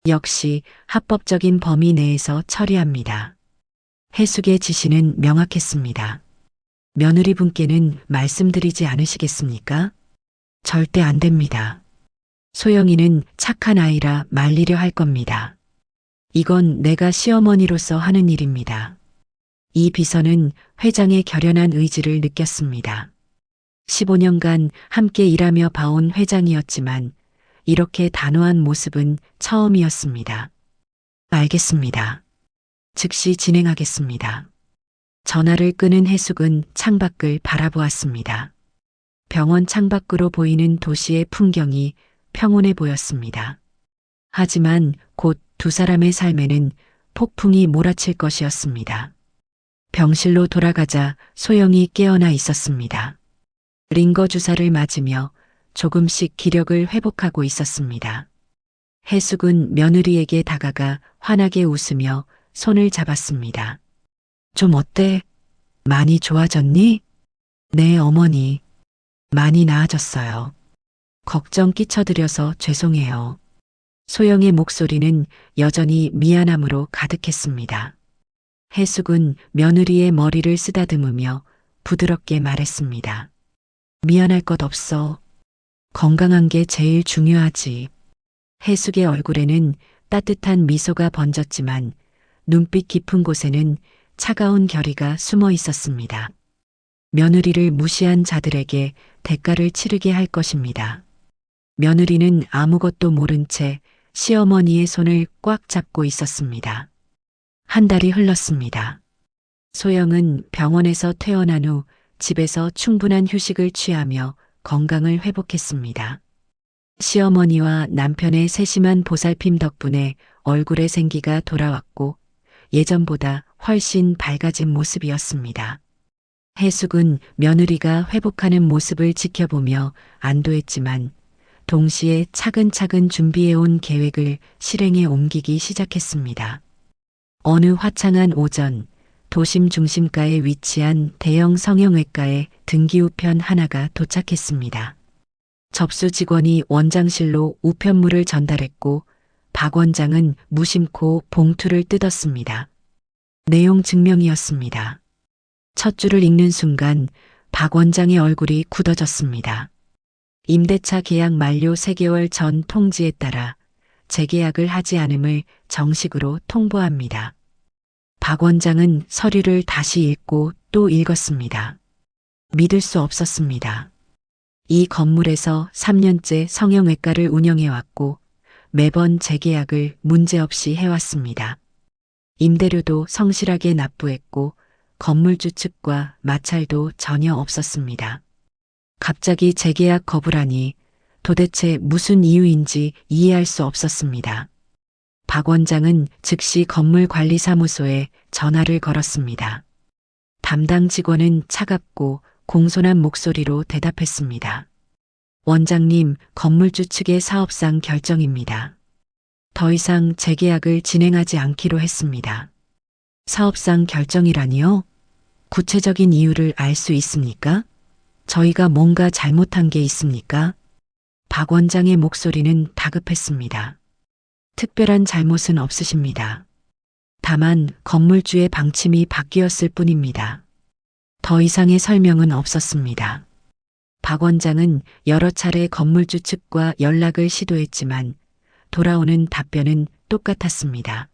역시 합법적인 범위 내에서 처리합니다. 해숙의 지시는 명확했습니다. 며느리분께는 말씀드리지 않으시겠습니까? 절대 안 됩니다. 소영이는 착한 아이라 말리려 할 겁니다. 이건 내가 시어머니로서 하는 일입니다. 이 비서는 회장의 결연한 의지를 느꼈습니다. 15년간 함께 일하며 봐온 회장이었지만 이렇게 단호한 모습은 처음이었습니다. 알겠습니다. 즉시 진행하겠습니다. 전화를 끄는 해숙은 창밖을 바라보았습니다. 병원 창밖으로 보이는 도시의 풍경이 평온해 보였습니다. 하지만 곧 두 사람의 삶에는 폭풍이 몰아칠 것이었습니다. 병실로 돌아가자 소영이 깨어나 있었습니다. 링거 주사를 맞으며 조금씩 기력을 회복하고 있었습니다. 해숙은 며느리에게 다가가 환하게 웃으며 손을 잡았습니다. 좀 어때? 많이 좋아졌니? 네, 어머니. 많이 나아졌어요. 걱정 끼쳐드려서 죄송해요. 소영의 목소리는 여전히 미안함으로 가득했습니다. 해숙은 며느리의 머리를 쓰다듬으며 부드럽게 말했습니다. 미안할 것 없어. 건강한 게 제일 중요하지. 해숙의 얼굴에는 따뜻한 미소가 번졌지만 눈빛 깊은 곳에는 차가운 결의가 숨어 있었습니다. 며느리를 무시한 자들에게 대가를 치르게 할 것입니다. 며느리는 아무것도 모른 채 시어머니의 손을 꽉 잡고 있었습니다. 한 달이 흘렀습니다. 소영은 병원에서 퇴원한 후 집에서 충분한 휴식을 취하며 건강을 회복했습니다. 시어머니와 남편의 세심한 보살핌 덕분에 얼굴에 생기가 돌아왔고 예전보다 훨씬 밝아진 모습이었습니다. 해숙은 며느리가 회복하는 모습을 지켜보며 안도했지만 동시에 차근차근 준비해온 계획을 실행에 옮기기 시작했습니다. 어느 화창한 오전, 도심 중심가에 위치한 대형 성형외과에 등기우편 하나가 도착했습니다. 접수 직원이 원장실로 우편물을 전달했고 박 원장은 무심코 봉투를 뜯었습니다. 내용 증명이었습니다. 첫 줄을 읽는 순간 박 원장의 얼굴이 굳어졌습니다. 임대차 계약 만료 3개월 전 통지에 따라 재계약을 하지 않음을 정식으로 통보합니다. 박 원장은 서류를 다시 읽고 또 읽었습니다. 믿을 수 없었습니다. 이 건물에서 3년째 성형외과를 운영해왔고 매번 재계약을 문제없이 해왔습니다. 임대료도 성실하게 납부했고 건물주 측과 마찰도 전혀 없었습니다. 갑자기 재계약 거부라니 도대체 무슨 이유인지 이해할 수 없었습니다. 박 원장은 즉시 건물관리사무소에 전화를 걸었습니다. 담당 직원은 차갑고 공손한 목소리로 대답했습니다. 원장님, 건물주 측의 사업상 결정입니다. 더 이상 재계약을 진행하지 않기로 했습니다. 사업상 결정이라니요? 구체적인 이유를 알 수 있습니까? 저희가 뭔가 잘못한 게 있습니까? 박 원장의 목소리는 다급했습니다. 특별한 잘못은 없으십니다. 다만 건물주의 방침이 바뀌었을 뿐입니다. 더 이상의 설명은 없었습니다. 박 원장은 여러 차례 건물주 측과 연락을 시도했지만 돌아오는 답변은 똑같았습니다.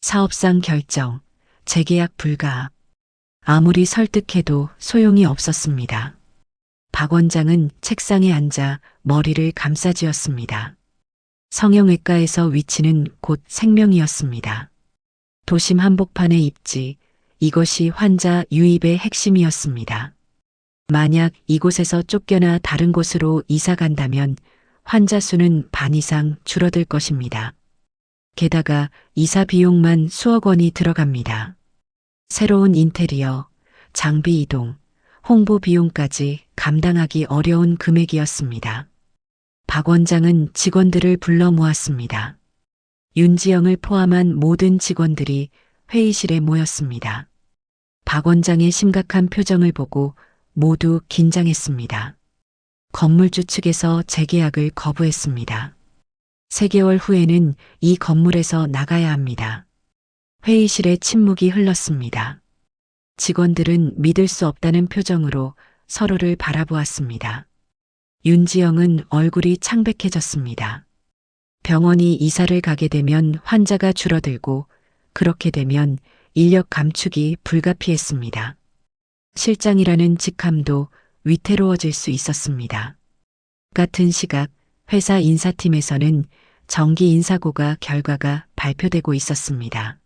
사업상 결정, 재계약 불가. 아무리 설득해도 소용이 없었습니다. 박 원장은 책상에 앉아 머리를 감싸쥐었습니다. 성형외과에서 위치는 곧 생명이었습니다. 도심 한복판의 입지, 이것이 환자 유입의 핵심이었습니다. 만약 이곳에서 쫓겨나 다른 곳으로 이사 간다면 환자 수는 반 이상 줄어들 것입니다. 게다가 이사 비용만 수억 원이 들어갑니다. 새로운 인테리어, 장비 이동, 홍보 비용까지 감당하기 어려운 금액이었습니다. 박 원장은 직원들을 불러 모았습니다. 윤지영을 포함한 모든 직원들이 회의실에 모였습니다. 박 원장의 심각한 표정을 보고 모두 긴장했습니다. 건물주 측에서 재계약을 거부했습니다. 3개월 후에는 이 건물에서 나가야 합니다. 회의실에 침묵이 흘렀습니다. 직원들은 믿을 수 없다는 표정으로 서로를 바라보았습니다. 윤지영은 얼굴이 창백해졌습니다. 병원이 이사를 가게 되면 환자가 줄어들고 그렇게 되면 인력 감축이 불가피했습니다. 실장이라는 직함도 위태로워질 수 있었습니다. 같은 시각 회사 인사팀에서는 정기 인사고가 결과가 발표되고 있었습니다.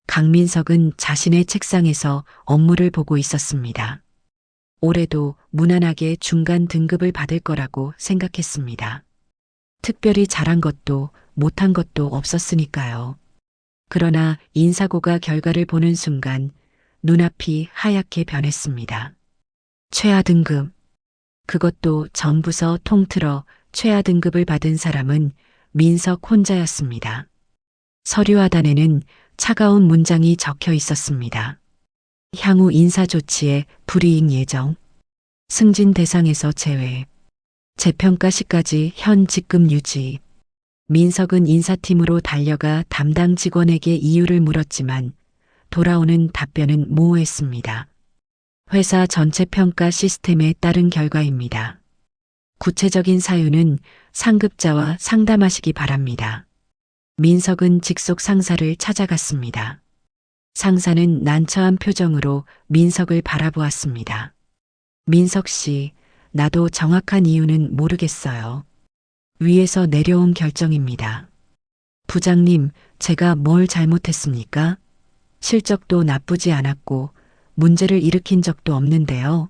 강민석은 자신의 책상에서 업무를 보고 있었습니다. 올해도 무난하게 중간 등급을 받을 거라고 생각했습니다. 특별히 잘한 것도 못한 것도 없었으니까요. 그러나 인사고가 결과를 보는 순간 눈앞이 하얗게 변했습니다. 최하 등급. 그것도 전 부서 통틀어 최하 등급을 받은 사람은 민석 혼자였습니다. 서류 하단에는 차가운 문장이 적혀 있었습니다. 향후 인사 조치에 불이익 예정. 승진 대상에서 제외. 재평가 시까지 현 직급 유지. 민석은 인사팀으로 달려가 담당 직원에게 이유를 물었지만 돌아오는 답변은 모호했습니다. 회사 전체 평가 시스템에 따른 결과입니다. 구체적인 사유는 상급자와 상담하시기 바랍니다. 민석은 직속 상사를 찾아갔습니다. 상사는 난처한 표정으로 민석을 바라보았습니다. 민석 씨, 나도 정확한 이유는 모르겠어요. 위에서 내려온 결정입니다. 부장님, 제가 뭘 잘못했습니까? 실적도 나쁘지 않았고 문제를 일으킨 적도 없는데요.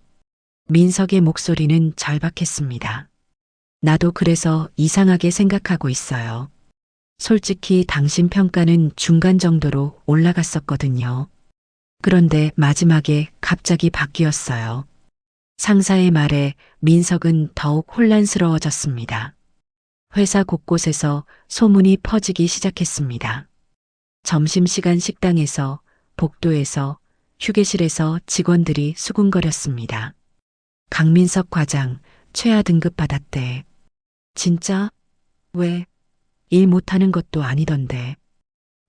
민석의 목소리는 절박했습니다. 나도 그래서 이상하게 생각하고 있어요. 솔직히 당신 평가는 중간 정도로 올라갔었거든요. 그런데 마지막에 갑자기 바뀌었어요. 상사의 말에 민석은 더욱 혼란스러워졌습니다. 회사 곳곳에서 소문이 퍼지기 시작했습니다. 점심시간 식당에서, 복도에서, 휴게실에서 직원들이 수군거렸습니다. 강민석 과장, 최하 등급 받았대. 진짜? 왜? 일 못하는 것도 아니던데.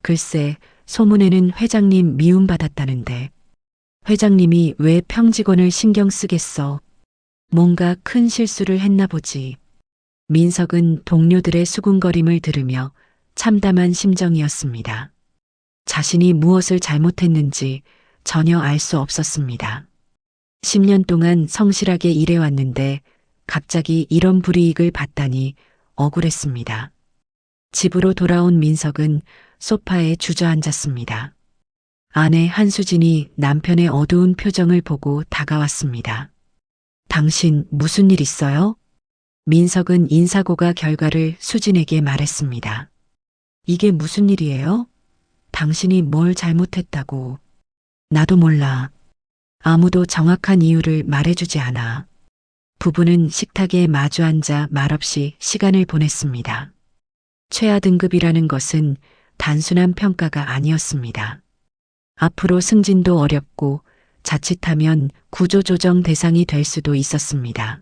글쎄, 소문에는 회장님 미움받았다는데. 회장님이 왜 평직원을 신경 쓰겠어? 뭔가 큰 실수를 했나 보지. 민석은 동료들의 수군거림을 들으며 참담한 심정이었습니다. 자신이 무엇을 잘못했는지 전혀 알 수 없었습니다. 10년 동안 성실하게 일해왔는데 갑자기 이런 불이익을 받다니 억울했습니다. 집으로 돌아온 민석은 소파에 주저앉았습니다. 아내 한수진이 남편의 어두운 표정을 보고 다가왔습니다. 당신 무슨 일 있어요? 민석은 인사고가 결과를 수진에게 말했습니다. 이게 무슨 일이에요? 당신이 뭘 잘못했다고. 나도 몰라. 아무도 정확한 이유를 말해주지 않아. 부부는 식탁에 마주 앉아 말없이 시간을 보냈습니다. 최하 등급이라는 것은 단순한 평가가 아니었습니다. 앞으로 승진도 어렵고 자칫하면 구조조정 대상이 될 수도 있었습니다.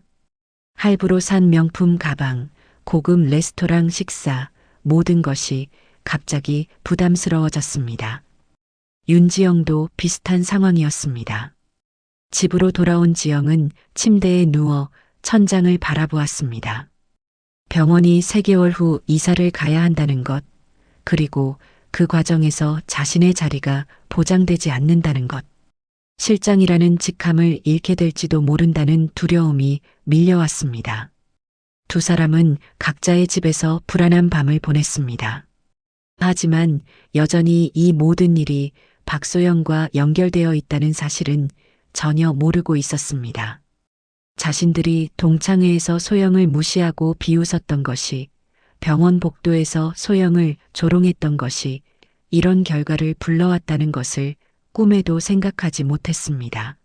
할부로 산 명품 가방, 고급 레스토랑 식사, 모든 것이 갑자기 부담스러워졌습니다. 윤지영도 비슷한 상황이었습니다. 집으로 돌아온 지영은 침대에 누워 천장을 바라보았습니다. 병원이 3개월 후 이사를 가야 한다는 것, 그리고 그 과정에서 자신의 자리가 보장되지 않는다는 것, 실장이라는 직함을 잃게 될지도 모른다는 두려움이 밀려왔습니다. 두 사람은 각자의 집에서 불안한 밤을 보냈습니다. 하지만 여전히 이 모든 일이 박소영과 연결되어 있다는 사실은 전혀 모르고 있었습니다. 자신들이 동창회에서 소영을 무시하고 비웃었던 것이, 병원 복도에서 소영을 조롱했던 것이 이런 결과를 불러왔다는 것을 꿈에도 생각하지 못했습니다.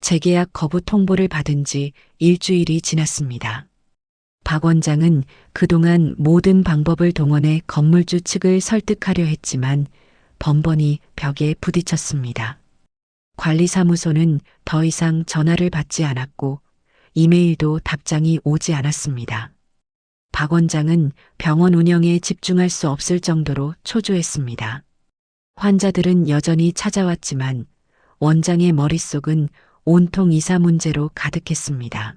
재계약 거부 통보를 받은 지 일주일이 지났습니다. 박 원장은 그동안 모든 방법을 동원해 건물주 측을 설득하려 했지만 번번이 벽에 부딪혔습니다. 관리사무소는 더 이상 전화를 받지 않았고 이메일도 답장이 오지 않았습니다. 박 원장은 병원 운영에 집중할 수 없을 정도로 초조했습니다. 환자들은 여전히 찾아왔지만 원장의 머릿속은 온통 이사 문제로 가득했습니다.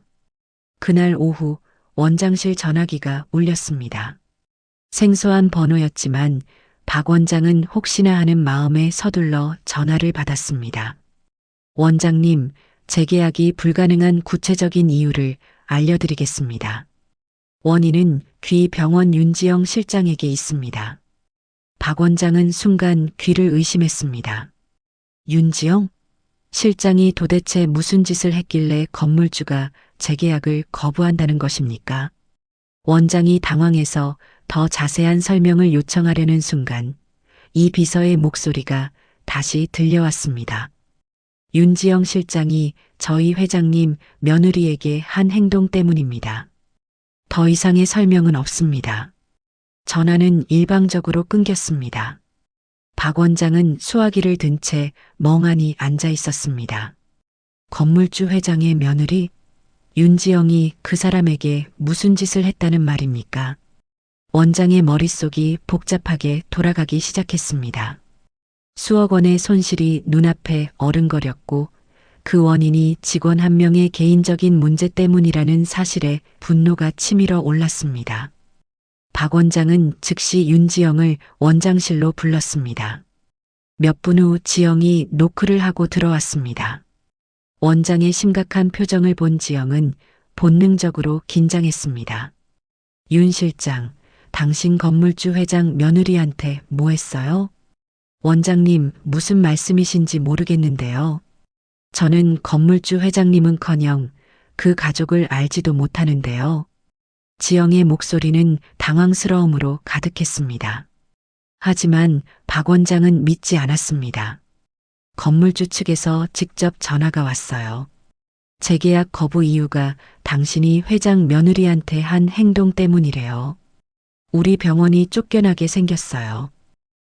그날 오후 원장실 전화기가 울렸습니다. 생소한 번호였지만 박 원장은 혹시나 하는 마음에 서둘러 전화를 받았습니다. 원장님, 재계약이 불가능한 구체적인 이유를 알려드리겠습니다. 원인은 귀 병원 윤지영 실장에게 있습니다. 박 원장은 순간 귀를 의심했습니다. 윤지영? 실장이 도대체 무슨 짓을 했길래 건물주가 재계약을 거부한다는 것입니까? 원장이 당황해서 더 자세한 설명을 요청하려는 순간 이 비서의 목소리가 다시 들려왔습니다. 윤지영 실장이 저희 회장님 며느리에게 한 행동 때문입니다. 더 이상의 설명은 없습니다. 전화는 일방적으로 끊겼습니다. 박 원장은 수화기를 든 채 멍하니 앉아 있었습니다. 건물주 회장의 며느리? 윤지영이 그 사람에게 무슨 짓을 했다는 말입니까? 원장의 머릿속이 복잡하게 돌아가기 시작했습니다. 수억 원의 손실이 눈앞에 어른거렸고 그 원인이 직원 한 명의 개인적인 문제 때문이라는 사실에 분노가 치밀어 올랐습니다. 박 원장은 즉시 윤지영을 원장실로 불렀습니다. 몇 분 후 지영이 노크를 하고 들어왔습니다. 원장의 심각한 표정을 본 지영은 본능적으로 긴장했습니다. 윤 실장, 당신 건물주 회장 며느리한테 뭐 했어요? 원장님, 무슨 말씀이신지 모르겠는데요. 저는 건물주 회장님은커녕 그 가족을 알지도 못하는데요. 지영의 목소리는 당황스러움으로 가득했습니다. 하지만 박 원장은 믿지 않았습니다. 건물주 측에서 직접 전화가 왔어요. 재계약 거부 이유가 당신이 회장 며느리한테 한 행동 때문이래요. 우리 병원이 쫓겨나게 생겼어요.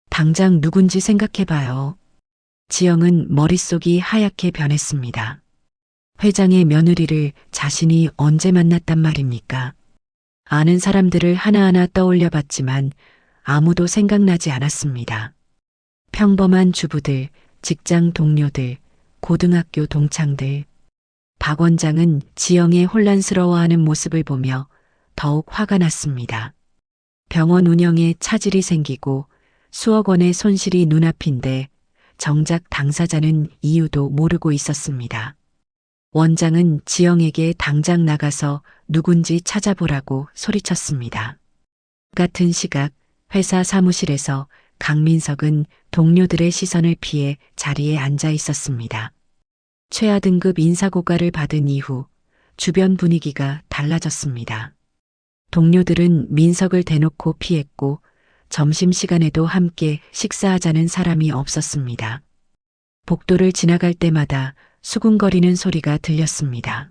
당장 누군지 생각해봐요. 지영은 머릿속이 하얗게 변했습니다. 회장의 며느리를 자신이 언제 만났단 말입니까? 아는 사람들을 하나하나 떠올려 봤지만 아무도 생각나지 않았습니다. 평범한 주부들, 직장 동료들, 고등학교 동창들. 박 원장은 지영의 혼란스러워하는 모습을 보며 더욱 화가 났습니다. 병원 운영에 차질이 생기고 수억 원의 손실이 눈앞인데 정작 당사자는 이유도 모르고 있었습니다. 원장은 지영에게 당장 나가서 누군지 찾아보라고 소리쳤습니다. 같은 시각 회사 사무실에서 강민석은 동료들의 시선을 피해 자리에 앉아 있었습니다. 최하 등급 인사고과를 받은 이후 주변 분위기가 달라졌습니다. 동료들은 민석을 대놓고 피했고 점심시간에도 함께 식사하자는 사람이 없었습니다. 복도를 지나갈 때마다 수군거리는 소리가 들렸습니다.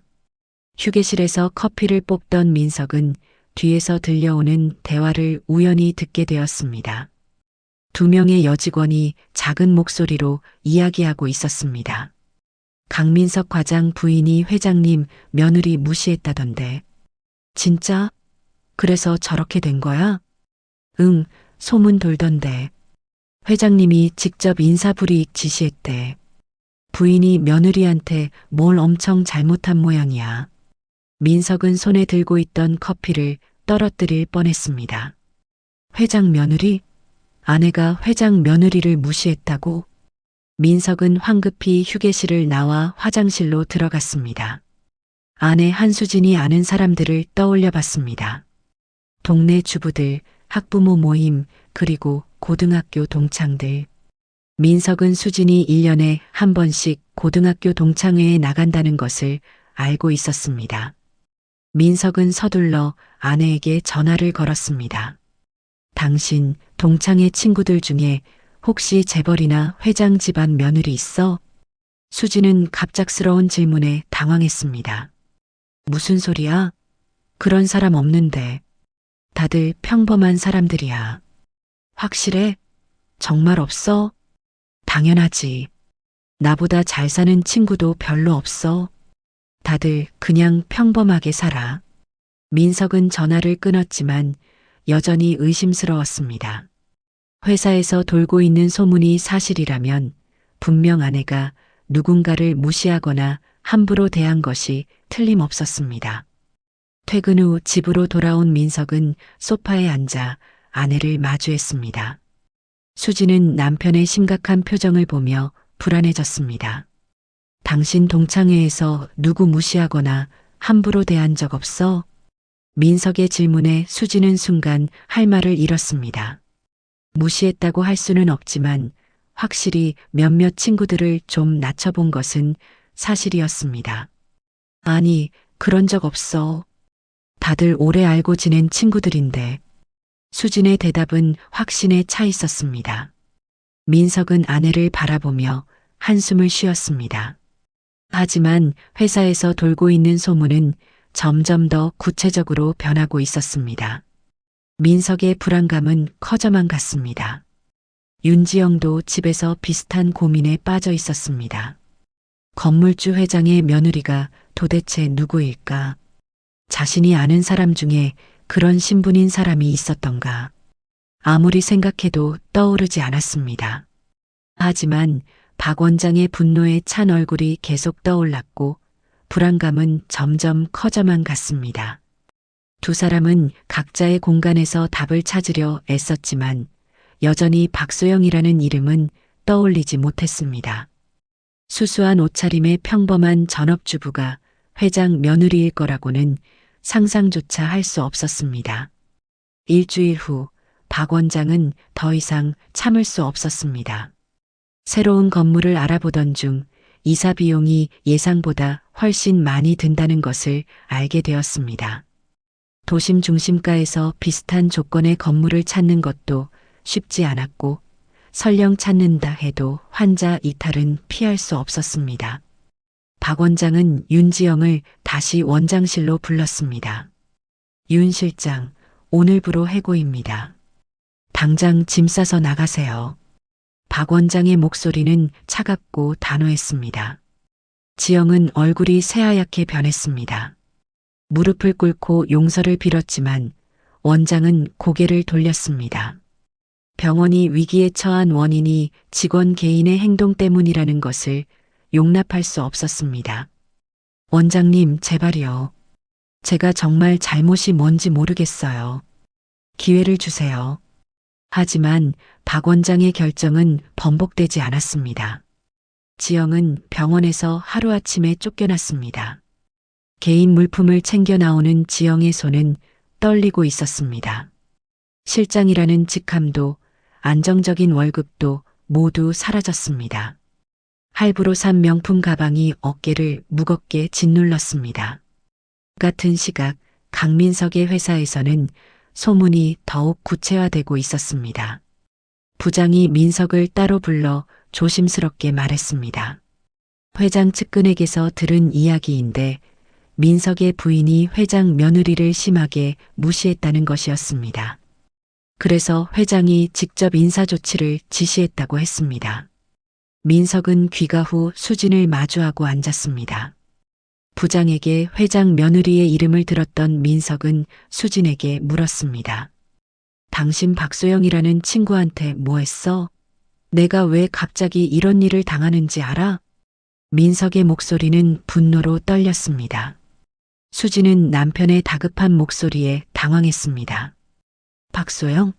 휴게실에서 커피를 뽑던 민석은 뒤에서 들려오는 대화를 우연히 듣게 되었습니다. 두 명의 여직원이 작은 목소리로 이야기하고 있었습니다. 강민석 과장 부인이 회장님 며느리 무시했다던데. 진짜? 그래서 저렇게 된 거야? 응, 소문 돌던데. 회장님이 직접 인사불이익 지시했대. 부인이 며느리한테 뭘 엄청 잘못한 모양이야. 민석은 손에 들고 있던 커피를 떨어뜨릴 뻔했습니다. 회장 며느리? 아내가 회장 며느리를 무시했다고? 민석은 황급히 휴게실을 나와 화장실로 들어갔습니다. 아내 한수진이 아는 사람들을 떠올려 봤습니다. 동네 주부들, 학부모 모임, 그리고 고등학교 동창들. 민석은 수진이 1년에 한 번씩 고등학교 동창회에 나간다는 것을 알고 있었습니다. 민석은 서둘러 아내에게 전화를 걸었습니다. 당신 동창회 친구들 중에 혹시 재벌이나 회장 집안 며느리 있어? 수진은 갑작스러운 질문에 당황했습니다. 무슨 소리야? 그런 사람 없는데. 다들 평범한 사람들이야. 확실해? 정말 없어? 당연하지. 나보다 잘 사는 친구도 별로 없어. 다들 그냥 평범하게 살아. 민석은 전화를 끊었지만 여전히 의심스러웠습니다. 회사에서 돌고 있는 소문이 사실이라면 분명 아내가 누군가를 무시하거나 함부로 대한 것이 틀림없었습니다. 퇴근 후 집으로 돌아온 민석은 소파에 앉아 아내를 마주했습니다. 수지는 남편의 심각한 표정을 보며 불안해졌습니다. 당신 동창회에서 누구 무시하거나 함부로 대한 적 없어? 민석의 질문에 수지는 순간 할 말을 잃었습니다. 무시했다고 할 수는 없지만 확실히 몇몇 친구들을 좀 낮춰본 것은 사실이었습니다. 아니, 그런 적 없어. 다들 오래 알고 지낸 친구들인데. 수진의 대답은 확신에 차 있었습니다. 민석은 아내를 바라보며 한숨을 쉬었습니다. 하지만 회사에서 돌고 있는 소문은 점점 더 구체적으로 변하고 있었습니다. 민석의 불안감은 커져만 갔습니다. 윤지영도 집에서 비슷한 고민에 빠져 있었습니다. 건물주 회장의 며느리가 도대체 누구일까? 자신이 아는 사람 중에 그런 신분인 사람이 있었던가? 아무리 생각해도 떠오르지 않았습니다. 하지만 박 원장의 분노에 찬 얼굴이 계속 떠올랐고 불안감은 점점 커져만 갔습니다. 두 사람은 각자의 공간에서 답을 찾으려 애썼지만 여전히 박소영이라는 이름은 떠올리지 못했습니다. 수수한 옷차림의 평범한 전업주부가 회장 며느리일 거라고는 상상조차 할 수 없었습니다. 일주일 후 박 원장은 더 이상 참을 수 없었습니다. 새로운 건물을 알아보던 중 이사 비용이 예상보다 훨씬 많이 든다는 것을 알게 되었습니다. 도심 중심가에서 비슷한 조건의 건물을 찾는 것도 쉽지 않았고 설령 찾는다 해도 환자 이탈은 피할 수 없었습니다. 박 원장은 윤지영을 다시 원장실로 불렀습니다. 윤 실장, 오늘부로 해고입니다. 당장 짐 싸서 나가세요. 박 원장의 목소리는 차갑고 단호했습니다. 지영은 얼굴이 새하얗게 변했습니다. 무릎을 꿇고 용서를 빌었지만 원장은 고개를 돌렸습니다. 병원이 위기에 처한 원인이 직원 개인의 행동 때문이라는 것을 용납할 수 없었습니다. 원장님, 제발요. 제가 정말 잘못이 뭔지 모르겠어요. 기회를 주세요. 하지만 박 원장의 결정은 번복되지 않았습니다. 지영은 병원에서 하루아침에 쫓겨났습니다. 개인 물품을 챙겨 나오는 지영의 손은 떨리고 있었습니다. 실장이라는 직함도 안정적인 월급도 모두 사라졌습니다. 할부로 산 명품 가방이 어깨를 무겁게 짓눌렀습니다. 같은 시각 강민석의 회사에서는 소문이 더욱 구체화되고 있었습니다. 부장이 민석을 따로 불러 조심스럽게 말했습니다. 회장 측근에게서 들은 이야기인데 민석의 부인이 회장 며느리를 심하게 무시했다는 것이었습니다. 그래서 회장이 직접 인사조치를 지시했다고 했습니다. 민석은 귀가 후 수진을 마주하고 앉았습니다. 부장에게 회장 며느리의 이름을 들었던 민석은 수진에게 물었습니다. 당신 박소영이라는 친구한테 뭐 했어? 내가 왜 갑자기 이런 일을 당하는지 알아? 민석의 목소리는 분노로 떨렸습니다. 수진은 남편의 다급한 목소리에 당황했습니다. 박소영?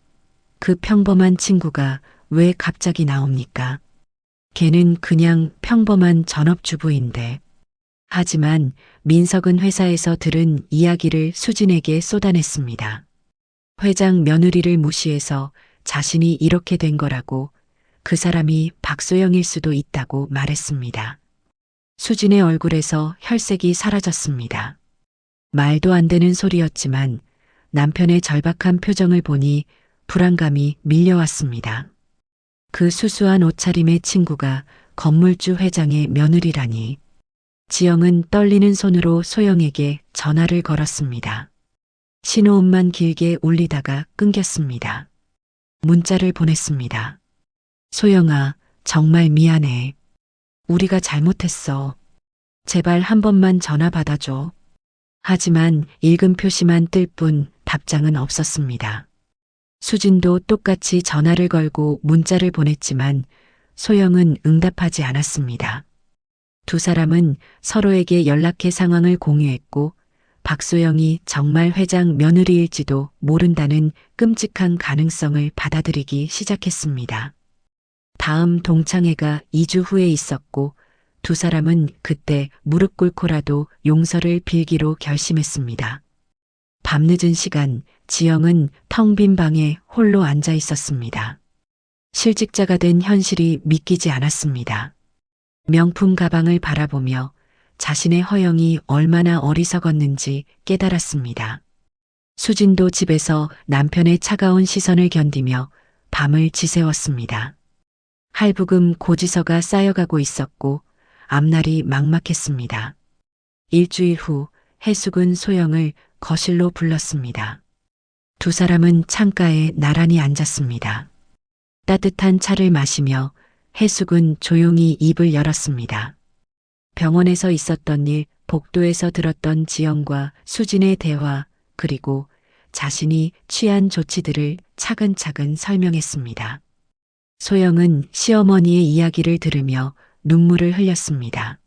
그 평범한 친구가 왜 갑자기 나옵니까? 걔는 그냥 평범한 전업주부인데. 하지만 민석은 회사에서 들은 이야기를 수진에게 쏟아냈습니다. 회장 며느리를 무시해서 자신이 이렇게 된 거라고, 그 사람이 박소영일 수도 있다고 말했습니다. 수진의 얼굴에서 혈색이 사라졌습니다. 말도 안 되는 소리였지만 남편의 절박한 표정을 보니 불안감이 밀려왔습니다. 그 수수한 옷차림의 친구가 건물주 회장의 며느리라니. 지영은 떨리는 손으로 소영에게 전화를 걸었습니다. 신호음만 길게 울리다가 끊겼습니다. 문자를 보냈습니다. 소영아, 정말 미안해. 우리가 잘못했어. 제발 한 번만 전화 받아줘. 하지만 읽음 표시만 뜰 뿐 답장은 없었습니다. 수진도 똑같이 전화를 걸고 문자를 보냈지만 소영은 응답하지 않았습니다. 두 사람은 서로에게 연락해 상황을 공유했고 박소영이 정말 회장 며느리일지도 모른다는 끔찍한 가능성을 받아들이기 시작했습니다. 다음 동창회가 2주 후에 있었고 두 사람은 그때 무릎 꿇고라도 용서를 빌기로 결심했습니다. 밤늦은 시간 지영은 텅 빈 방에 홀로 앉아 있었습니다. 실직자가 된 현실이 믿기지 않았습니다. 명품 가방을 바라보며 자신의 허영이 얼마나 어리석었는지 깨달았습니다. 수진도 집에서 남편의 차가운 시선을 견디며 밤을 지새웠습니다. 할부금 고지서가 쌓여가고 있었고 앞날이 막막했습니다. 일주일 후 해숙은 소영을 거실로 불렀습니다. 두 사람은 창가에 나란히 앉았습니다. 따뜻한 차를 마시며 해숙은 조용히 입을 열었습니다. 병원에서 있었던 일 복도에서 들었던 지영과 수진의 대화, 그리고 자신이 취한 조치들을 차근차근 설명했습니다. 소영은 시어머니의 이야기를 들으며 눈물을 흘렸습니다.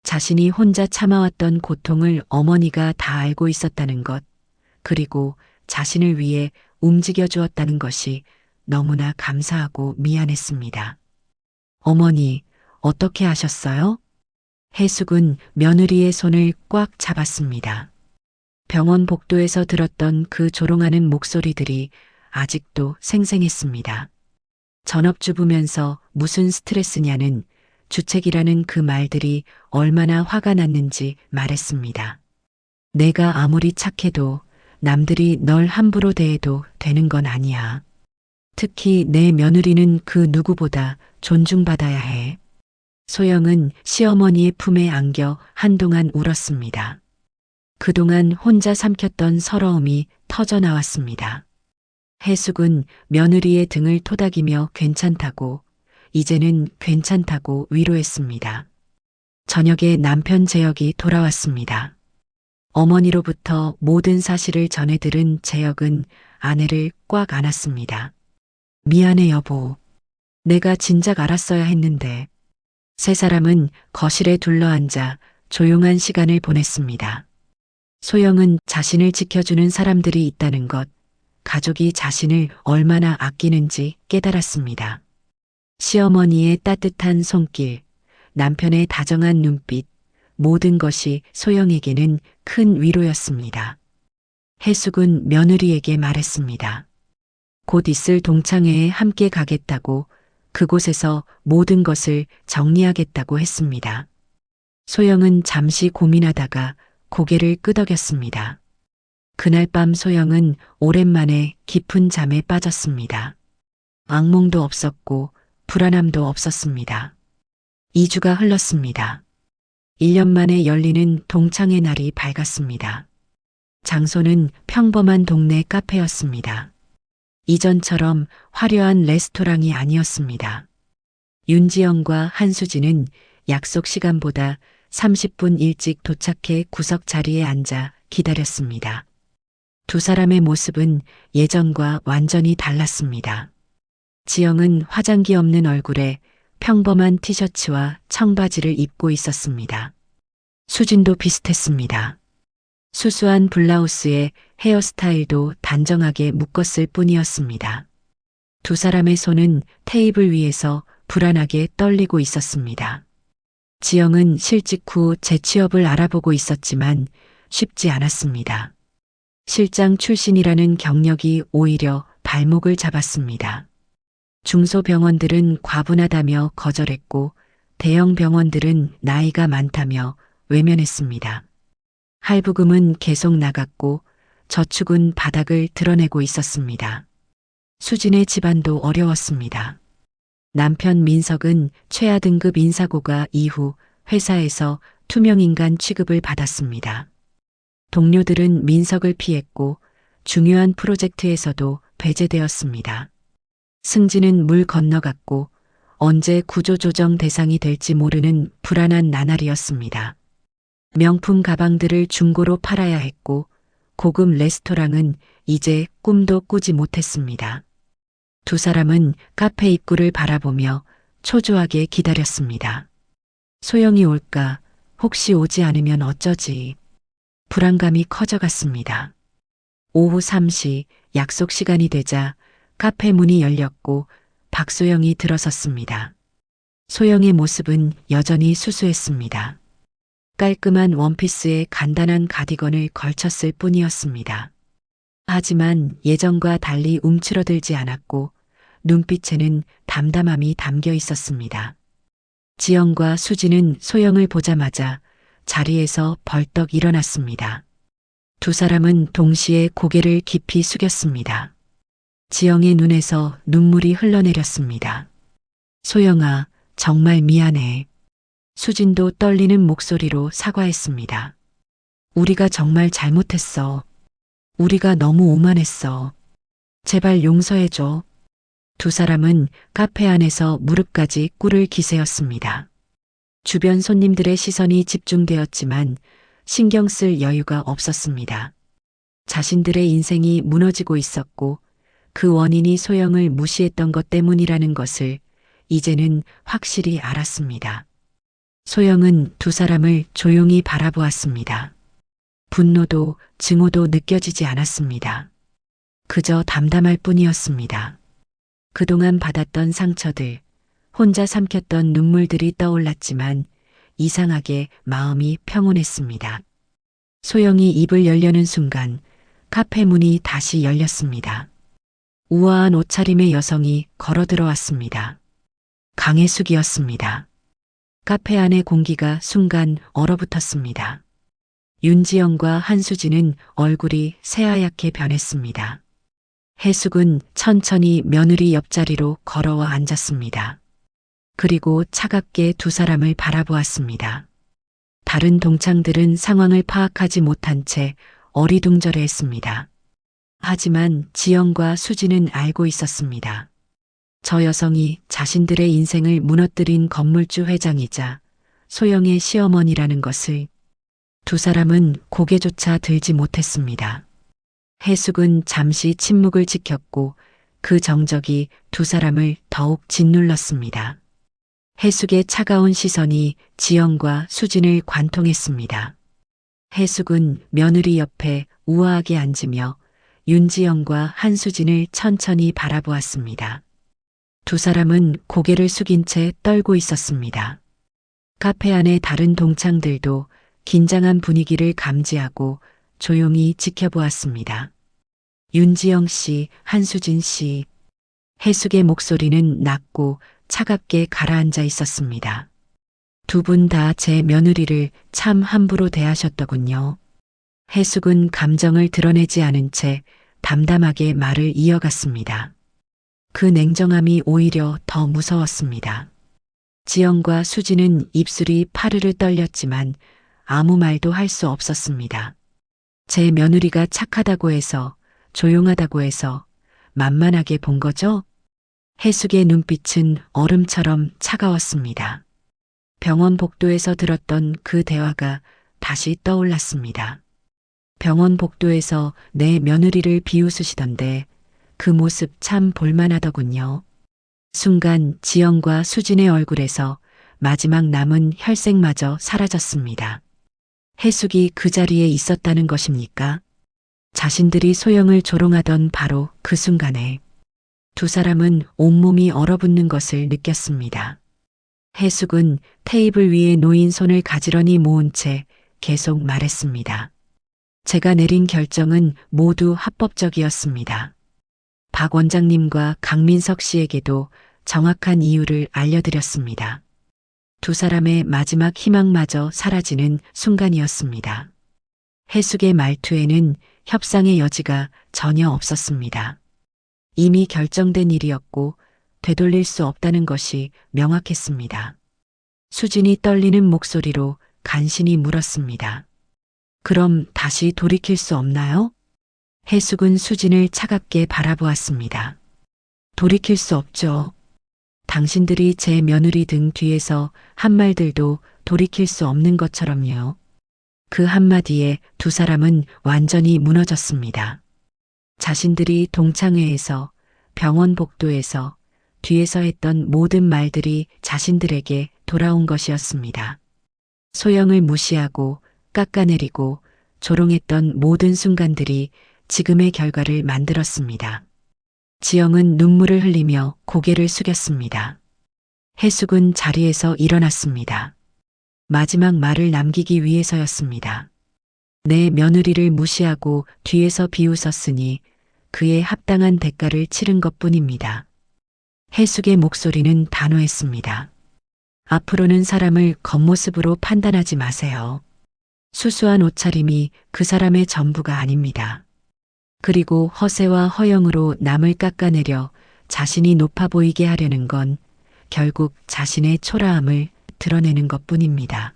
자신이 혼자 참아왔던 고통을 어머니가 다 알고 있었다는 것, 그리고 자신을 위해 움직여 주었다는 것이 너무나 감사하고 미안했습니다. 어머니, 어떻게 하셨어요? 해숙은 며느리의 손을 꽉 잡았습니다. 병원 복도에서 들었던 그 조롱하는 목소리들이 아직도 생생했습니다. 전업주부면서 무슨 스트레스냐는 주책이라는 그 말들이 얼마나 화가 났는지 말했습니다. 내가 아무리 착해도 남들이 널 함부로 대해도 되는 건 아니야. 특히 내 며느리는 그 누구보다 존중받아야 해. 소영은 시어머니의 품에 안겨 한동안 울었습니다. 그동안 혼자 삼켰던 서러움이 터져 나왔습니다. 해숙은 며느리의 등을 토닥이며 괜찮다고, 이제는 괜찮다고 위로했습니다. 저녁에 남편 재혁이 돌아왔습니다. 어머니로부터 모든 사실을 전해 들은 재혁은 아내를 꽉 안았습니다. 미안해 여보. 내가 진작 알았어야 했는데. 세 사람은 거실에 둘러앉아 조용한 시간을 보냈습니다. 소영은 자신을 지켜주는 사람들이 있다는 것, 가족이 자신을 얼마나 아끼는지 깨달았습니다. 시어머니의 따뜻한 손길, 남편의 다정한 눈빛, 모든 것이 소영에게는 큰 위로였습니다. 해숙은 며느리에게 말했습니다. 곧 있을 동창회에 함께 가겠다고, 그곳에서 모든 것을 정리하겠다고 했습니다. 소영은 잠시 고민하다가 고개를 끄덕였습니다. 그날 밤 소영은 오랜만에 깊은 잠에 빠졌습니다. 악몽도 없었고 불안함도 없었습니다. 2주가 흘렀습니다. 1년 만에 열리는 동창회 날이 밝았습니다. 장소는 평범한 동네 카페였습니다. 이전처럼 화려한 레스토랑이 아니었습니다. 윤지영과 한수진은 약속 시간보다 30분 일찍 도착해 구석 자리에 앉아 기다렸습니다. 두 사람의 모습은 예전과 완전히 달랐습니다. 지영은 화장기 없는 얼굴에 평범한 티셔츠와 청바지를 입고 있었습니다. 수진도 비슷했습니다. 수수한 블라우스에 헤어스타일도 단정하게 묶었을 뿐이었습니다. 두 사람의 손은 테이블 위에서 불안하게 떨리고 있었습니다. 지영은 실직 후 재취업을 알아보고 있었지만 쉽지 않았습니다. 실장 출신이라는 경력이 오히려 발목을 잡았습니다. 중소병원들은 과분하다며 거절했고 대형 병원들은 나이가 많다며 외면했습니다. 할부금은 계속 나갔고 저축은 바닥을 드러내고 있었습니다. 수진의 집안도 어려웠습니다. 남편 민석은 최하 등급 인사고가 이후 회사에서 투명인간 취급을 받았습니다. 동료들은 민석을 피했고 중요한 프로젝트에서도 배제되었습니다. 승진은 물 건너갔고 언제 구조조정 대상이 될지 모르는 불안한 나날이었습니다. 명품 가방들을 중고로 팔아야 했고 고급 레스토랑은 이제 꿈도 꾸지 못했습니다. 두 사람은 카페 입구를 바라보며 초조하게 기다렸습니다. 소영이 올까? 혹시 오지 않으면 어쩌지? 불안감이 커져갔습니다. 오후 3시 약속 시간이 되자 카페 문이 열렸고 박소영이 들어섰습니다. 소영의 모습은 여전히 수수했습니다. 깔끔한 원피스에 간단한 가디건을 걸쳤을 뿐이었습니다. 하지만 예전과 달리 움츠러들지 않았고 눈빛에는 담담함이 담겨 있었습니다. 지영과 수진은 소영을 보자마자 자리에서 벌떡 일어났습니다. 두 사람은 동시에 고개를 깊이 숙였습니다. 지영의 눈에서 눈물이 흘러내렸습니다. 소영아, 정말 미안해. 수진도 떨리는 목소리로 사과했습니다. 우리가 정말 잘못했어. 우리가 너무 오만했어. 제발 용서해줘. 두 사람은 카페 안에서 무릎까지 꿇을 기세였습니다. 주변 손님들의 시선이 집중되었지만 신경 쓸 여유가 없었습니다. 자신들의 인생이 무너지고 있었고 그 원인이 소영을 무시했던 것 때문이라는 것을 이제는 확실히 알았습니다. 소영은 두 사람을 조용히 바라보았습니다. 분노도 증오도 느껴지지 않았습니다. 그저 담담할 뿐이었습니다. 그동안 받았던 상처들, 혼자 삼켰던 눈물들이 떠올랐지만 이상하게 마음이 평온했습니다. 소영이 입을 열려는 순간 카페 문이 다시 열렸습니다. 우아한 옷차림의 여성이 걸어 들어왔습니다. 강혜숙이었습니다. 카페 안의 공기가 순간 얼어붙었습니다. 윤지영과 한수진은 얼굴이 새하얗게 변했습니다. 혜숙은 천천히 며느리 옆자리로 걸어와 앉았습니다. 그리고 차갑게 두 사람을 바라보았습니다. 다른 동창들은 상황을 파악하지 못한 채 어리둥절해했습니다. 하지만 지영과 수진은 알고 있었습니다. 저 여성이 자신들의 인생을 무너뜨린 건물주 회장이자 소영의 시어머니라는 것을 두 사람은 고개조차 들지 못했습니다. 혜숙은 잠시 침묵을 지켰고 그 정적이 두 사람을 더욱 짓눌렀습니다. 혜숙의 차가운 시선이 지영과 수진을 관통했습니다. 혜숙은 며느리 옆에 우아하게 앉으며 윤지영과 한수진을 천천히 바라보았습니다. 두 사람은 고개를 숙인 채 떨고 있었습니다. 카페 안의 다른 동창들도 긴장한 분위기를 감지하고 조용히 지켜보았습니다. 윤지영 씨, 한수진 씨, 혜숙의 목소리는 낮고 차갑게 가라앉아 있었습니다. 두 분 다 제 며느리를 참 함부로 대하셨더군요. 혜숙은 감정을 드러내지 않은 채 담담하게 말을 이어갔습니다. 그 냉정함이 오히려 더 무서웠습니다. 지영과 수진은 입술이 파르르 떨렸지만 아무 말도 할 수 없었습니다. 제 며느리가 착하다고 해서, 조용하다고 해서 만만하게 본 거죠? 혜숙의 눈빛은 얼음처럼 차가웠습니다. 병원 복도에서 들었던 그 대화가 다시 떠올랐습니다. 병원 복도에서 내 며느리를 비웃으시던데 그 모습 참 볼만하더군요. 순간 지영과 수진의 얼굴에서 마지막 남은 혈색마저 사라졌습니다. 혜숙이 그 자리에 있었다는 것입니까? 자신들이 소영을 조롱하던 바로 그 순간에 두 사람은 온몸이 얼어붙는 것을 느꼈습니다. 혜숙은 테이블 위에 놓인 손을 가지런히 모은 채 계속 말했습니다. 제가 내린 결정은 모두 합법적이었습니다. 박 원장님과 강민석 씨에게도 정확한 이유를 알려드렸습니다. 두 사람의 마지막 희망마저 사라지는 순간이었습니다. 혜숙의 말투에는 협상의 여지가 전혀 없었습니다. 이미 결정된 일이었고 되돌릴 수 없다는 것이 명확했습니다. 수진이 떨리는 목소리로 간신히 물었습니다. 그럼 다시 돌이킬 수 없나요? 혜숙은 수진을 차갑게 바라보았습니다. 돌이킬 수 없죠. 당신들이 제 며느리 등 뒤에서 한 말들도 돌이킬 수 없는 것처럼요. 그 한마디에 두 사람은 완전히 무너졌습니다. 자신들이 동창회에서, 병원 복도에서, 뒤에서 했던 모든 말들이 자신들에게 돌아온 것이었습니다. 소영을 무시하고 깎아내리고 조롱했던 모든 순간들이 지금의 결과를 만들었습니다. 지영은 눈물을 흘리며 고개를 숙였습니다. 혜숙은 자리에서 일어났습니다. 마지막 말을 남기기 위해서였습니다. 내 며느리를 무시하고 뒤에서 비웃었으니 그에 합당한 대가를 치른 것뿐입니다. 혜숙의 목소리는 단호했습니다. 앞으로는 사람을 겉모습으로 판단하지 마세요. 수수한 옷차림이 그 사람의 전부가 아닙니다. 그리고 허세와 허영으로 남을 깎아내려 자신이 높아 보이게 하려는 건 결국 자신의 초라함을 드러내는 것뿐입니다.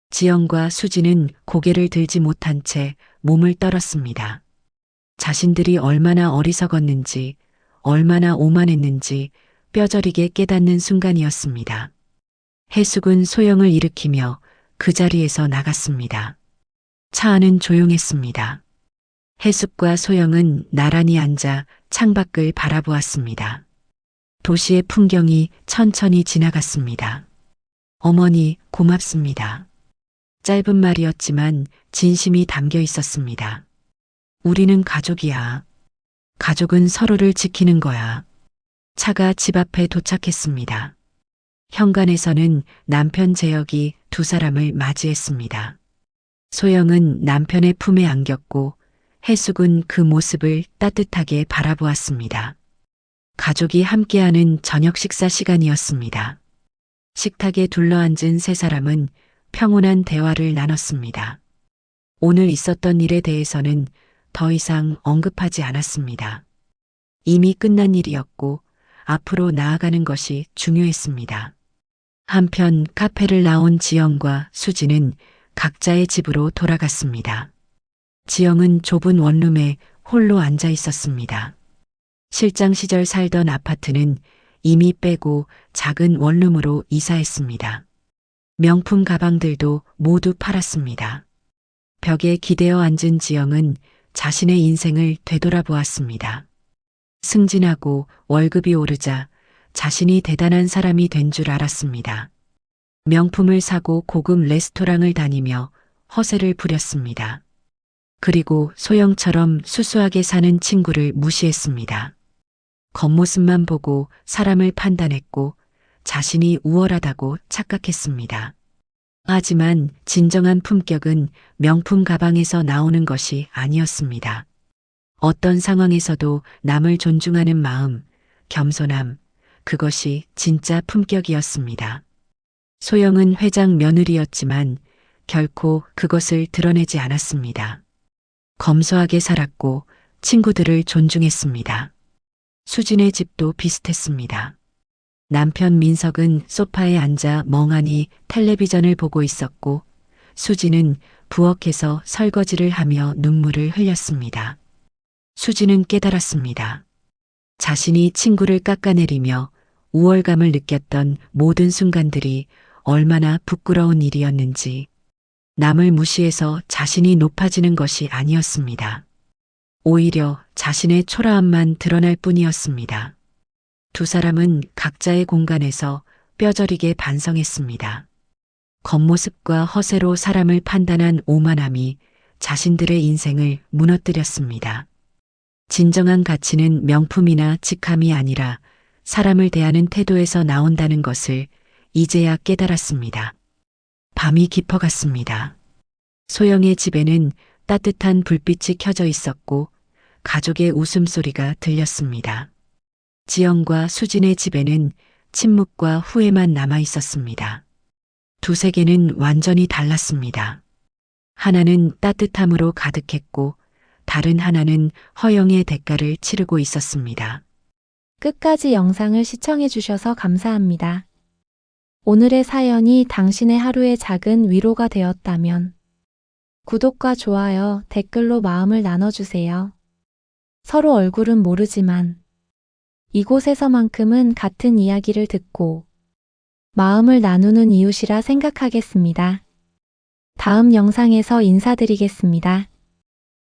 지영과 수진은 고개를 들지 못한 채 몸을 떨었습니다. 자신들이 얼마나 어리석었는지, 얼마나 오만했는지 뼈저리게 깨닫는 순간이었습니다. 해숙은 소영을 일으키며 그 자리에서 나갔습니다. 차 안은 조용했습니다. 해숙과 소영은 나란히 앉아 창밖을 바라보았습니다. 도시의 풍경이 천천히 지나갔습니다. 어머니, 고맙습니다. 짧은 말이었지만 진심이 담겨 있었습니다. 우리는 가족이야. 가족은 서로를 지키는 거야. 차가 집 앞에 도착했습니다. 현관에서는 남편 재혁이 두 사람을 맞이했습니다. 소영은 남편의 품에 안겼고 해숙은 그 모습을 따뜻하게 바라보았습니다. 가족이 함께하는 저녁 식사 시간이었습니다. 식탁에 둘러앉은 세 사람은 평온한 대화를 나눴습니다. 오늘 있었던 일에 대해서는 더 이상 언급하지 않았습니다. 이미 끝난 일이었고 앞으로 나아가는 것이 중요했습니다. 한편 카페를 나온 지영과 수지는 각자의 집으로 돌아갔습니다. 지영은 좁은 원룸에 홀로 앉아 있었습니다. 실장 시절 살던 아파트는 이미 빼고 작은 원룸으로 이사했습니다. 명품 가방들도 모두 팔았습니다. 벽에 기대어 앉은 지영은 자신의 인생을 되돌아보았습니다. 승진하고 월급이 오르자 자신이 대단한 사람이 된 줄 알았습니다. 명품을 사고 고급 레스토랑을 다니며 허세를 부렸습니다. 그리고 소영처럼 수수하게 사는 친구를 무시했습니다. 겉모습만 보고 사람을 판단했고 자신이 우월하다고 착각했습니다. 하지만 진정한 품격은 명품 가방에서 나오는 것이 아니었습니다. 어떤 상황에서도 남을 존중하는 마음, 겸손함, 그것이 진짜 품격이었습니다. 소영은 회장 며느리였지만 결코 그것을 드러내지 않았습니다. 검소하게 살았고 친구들을 존중했습니다. 수진의 집도 비슷했습니다. 남편 민석은 소파에 앉아 멍하니 텔레비전을 보고 있었고 수진은 부엌에서 설거지를 하며 눈물을 흘렸습니다. 수진은 깨달았습니다. 자신이 친구를 깎아내리며 우월감을 느꼈던 모든 순간들이 얼마나 부끄러운 일이었는지, 남을 무시해서 자신이 높아지는 것이 아니었습니다. 오히려 자신의 초라함만 드러날 뿐이었습니다. 두 사람은 각자의 공간에서 뼈저리게 반성했습니다. 겉모습과 허세로 사람을 판단한 오만함이 자신들의 인생을 무너뜨렸습니다. 진정한 가치는 명품이나 직함이 아니라 사람을 대하는 태도에서 나온다는 것을 이제야 깨달았습니다. 밤이 깊어갔습니다. 소영의 집에는 따뜻한 불빛이 켜져 있었고 가족의 웃음소리가 들렸습니다. 지영과 수진의 집에는 침묵과 후회만 남아 있었습니다. 두 세계는 완전히 달랐습니다. 하나는 따뜻함으로 가득했고 다른 하나는 허영의 대가를 치르고 있었습니다. 끝까지 영상을 시청해 주셔서 감사합니다. 오늘의 사연이 당신의 하루에 작은 위로가 되었다면 구독과 좋아요, 댓글로 마음을 나눠주세요. 서로 얼굴은 모르지만 이곳에서만큼은 같은 이야기를 듣고 마음을 나누는 이웃이라 생각하겠습니다. 다음 영상에서 인사드리겠습니다.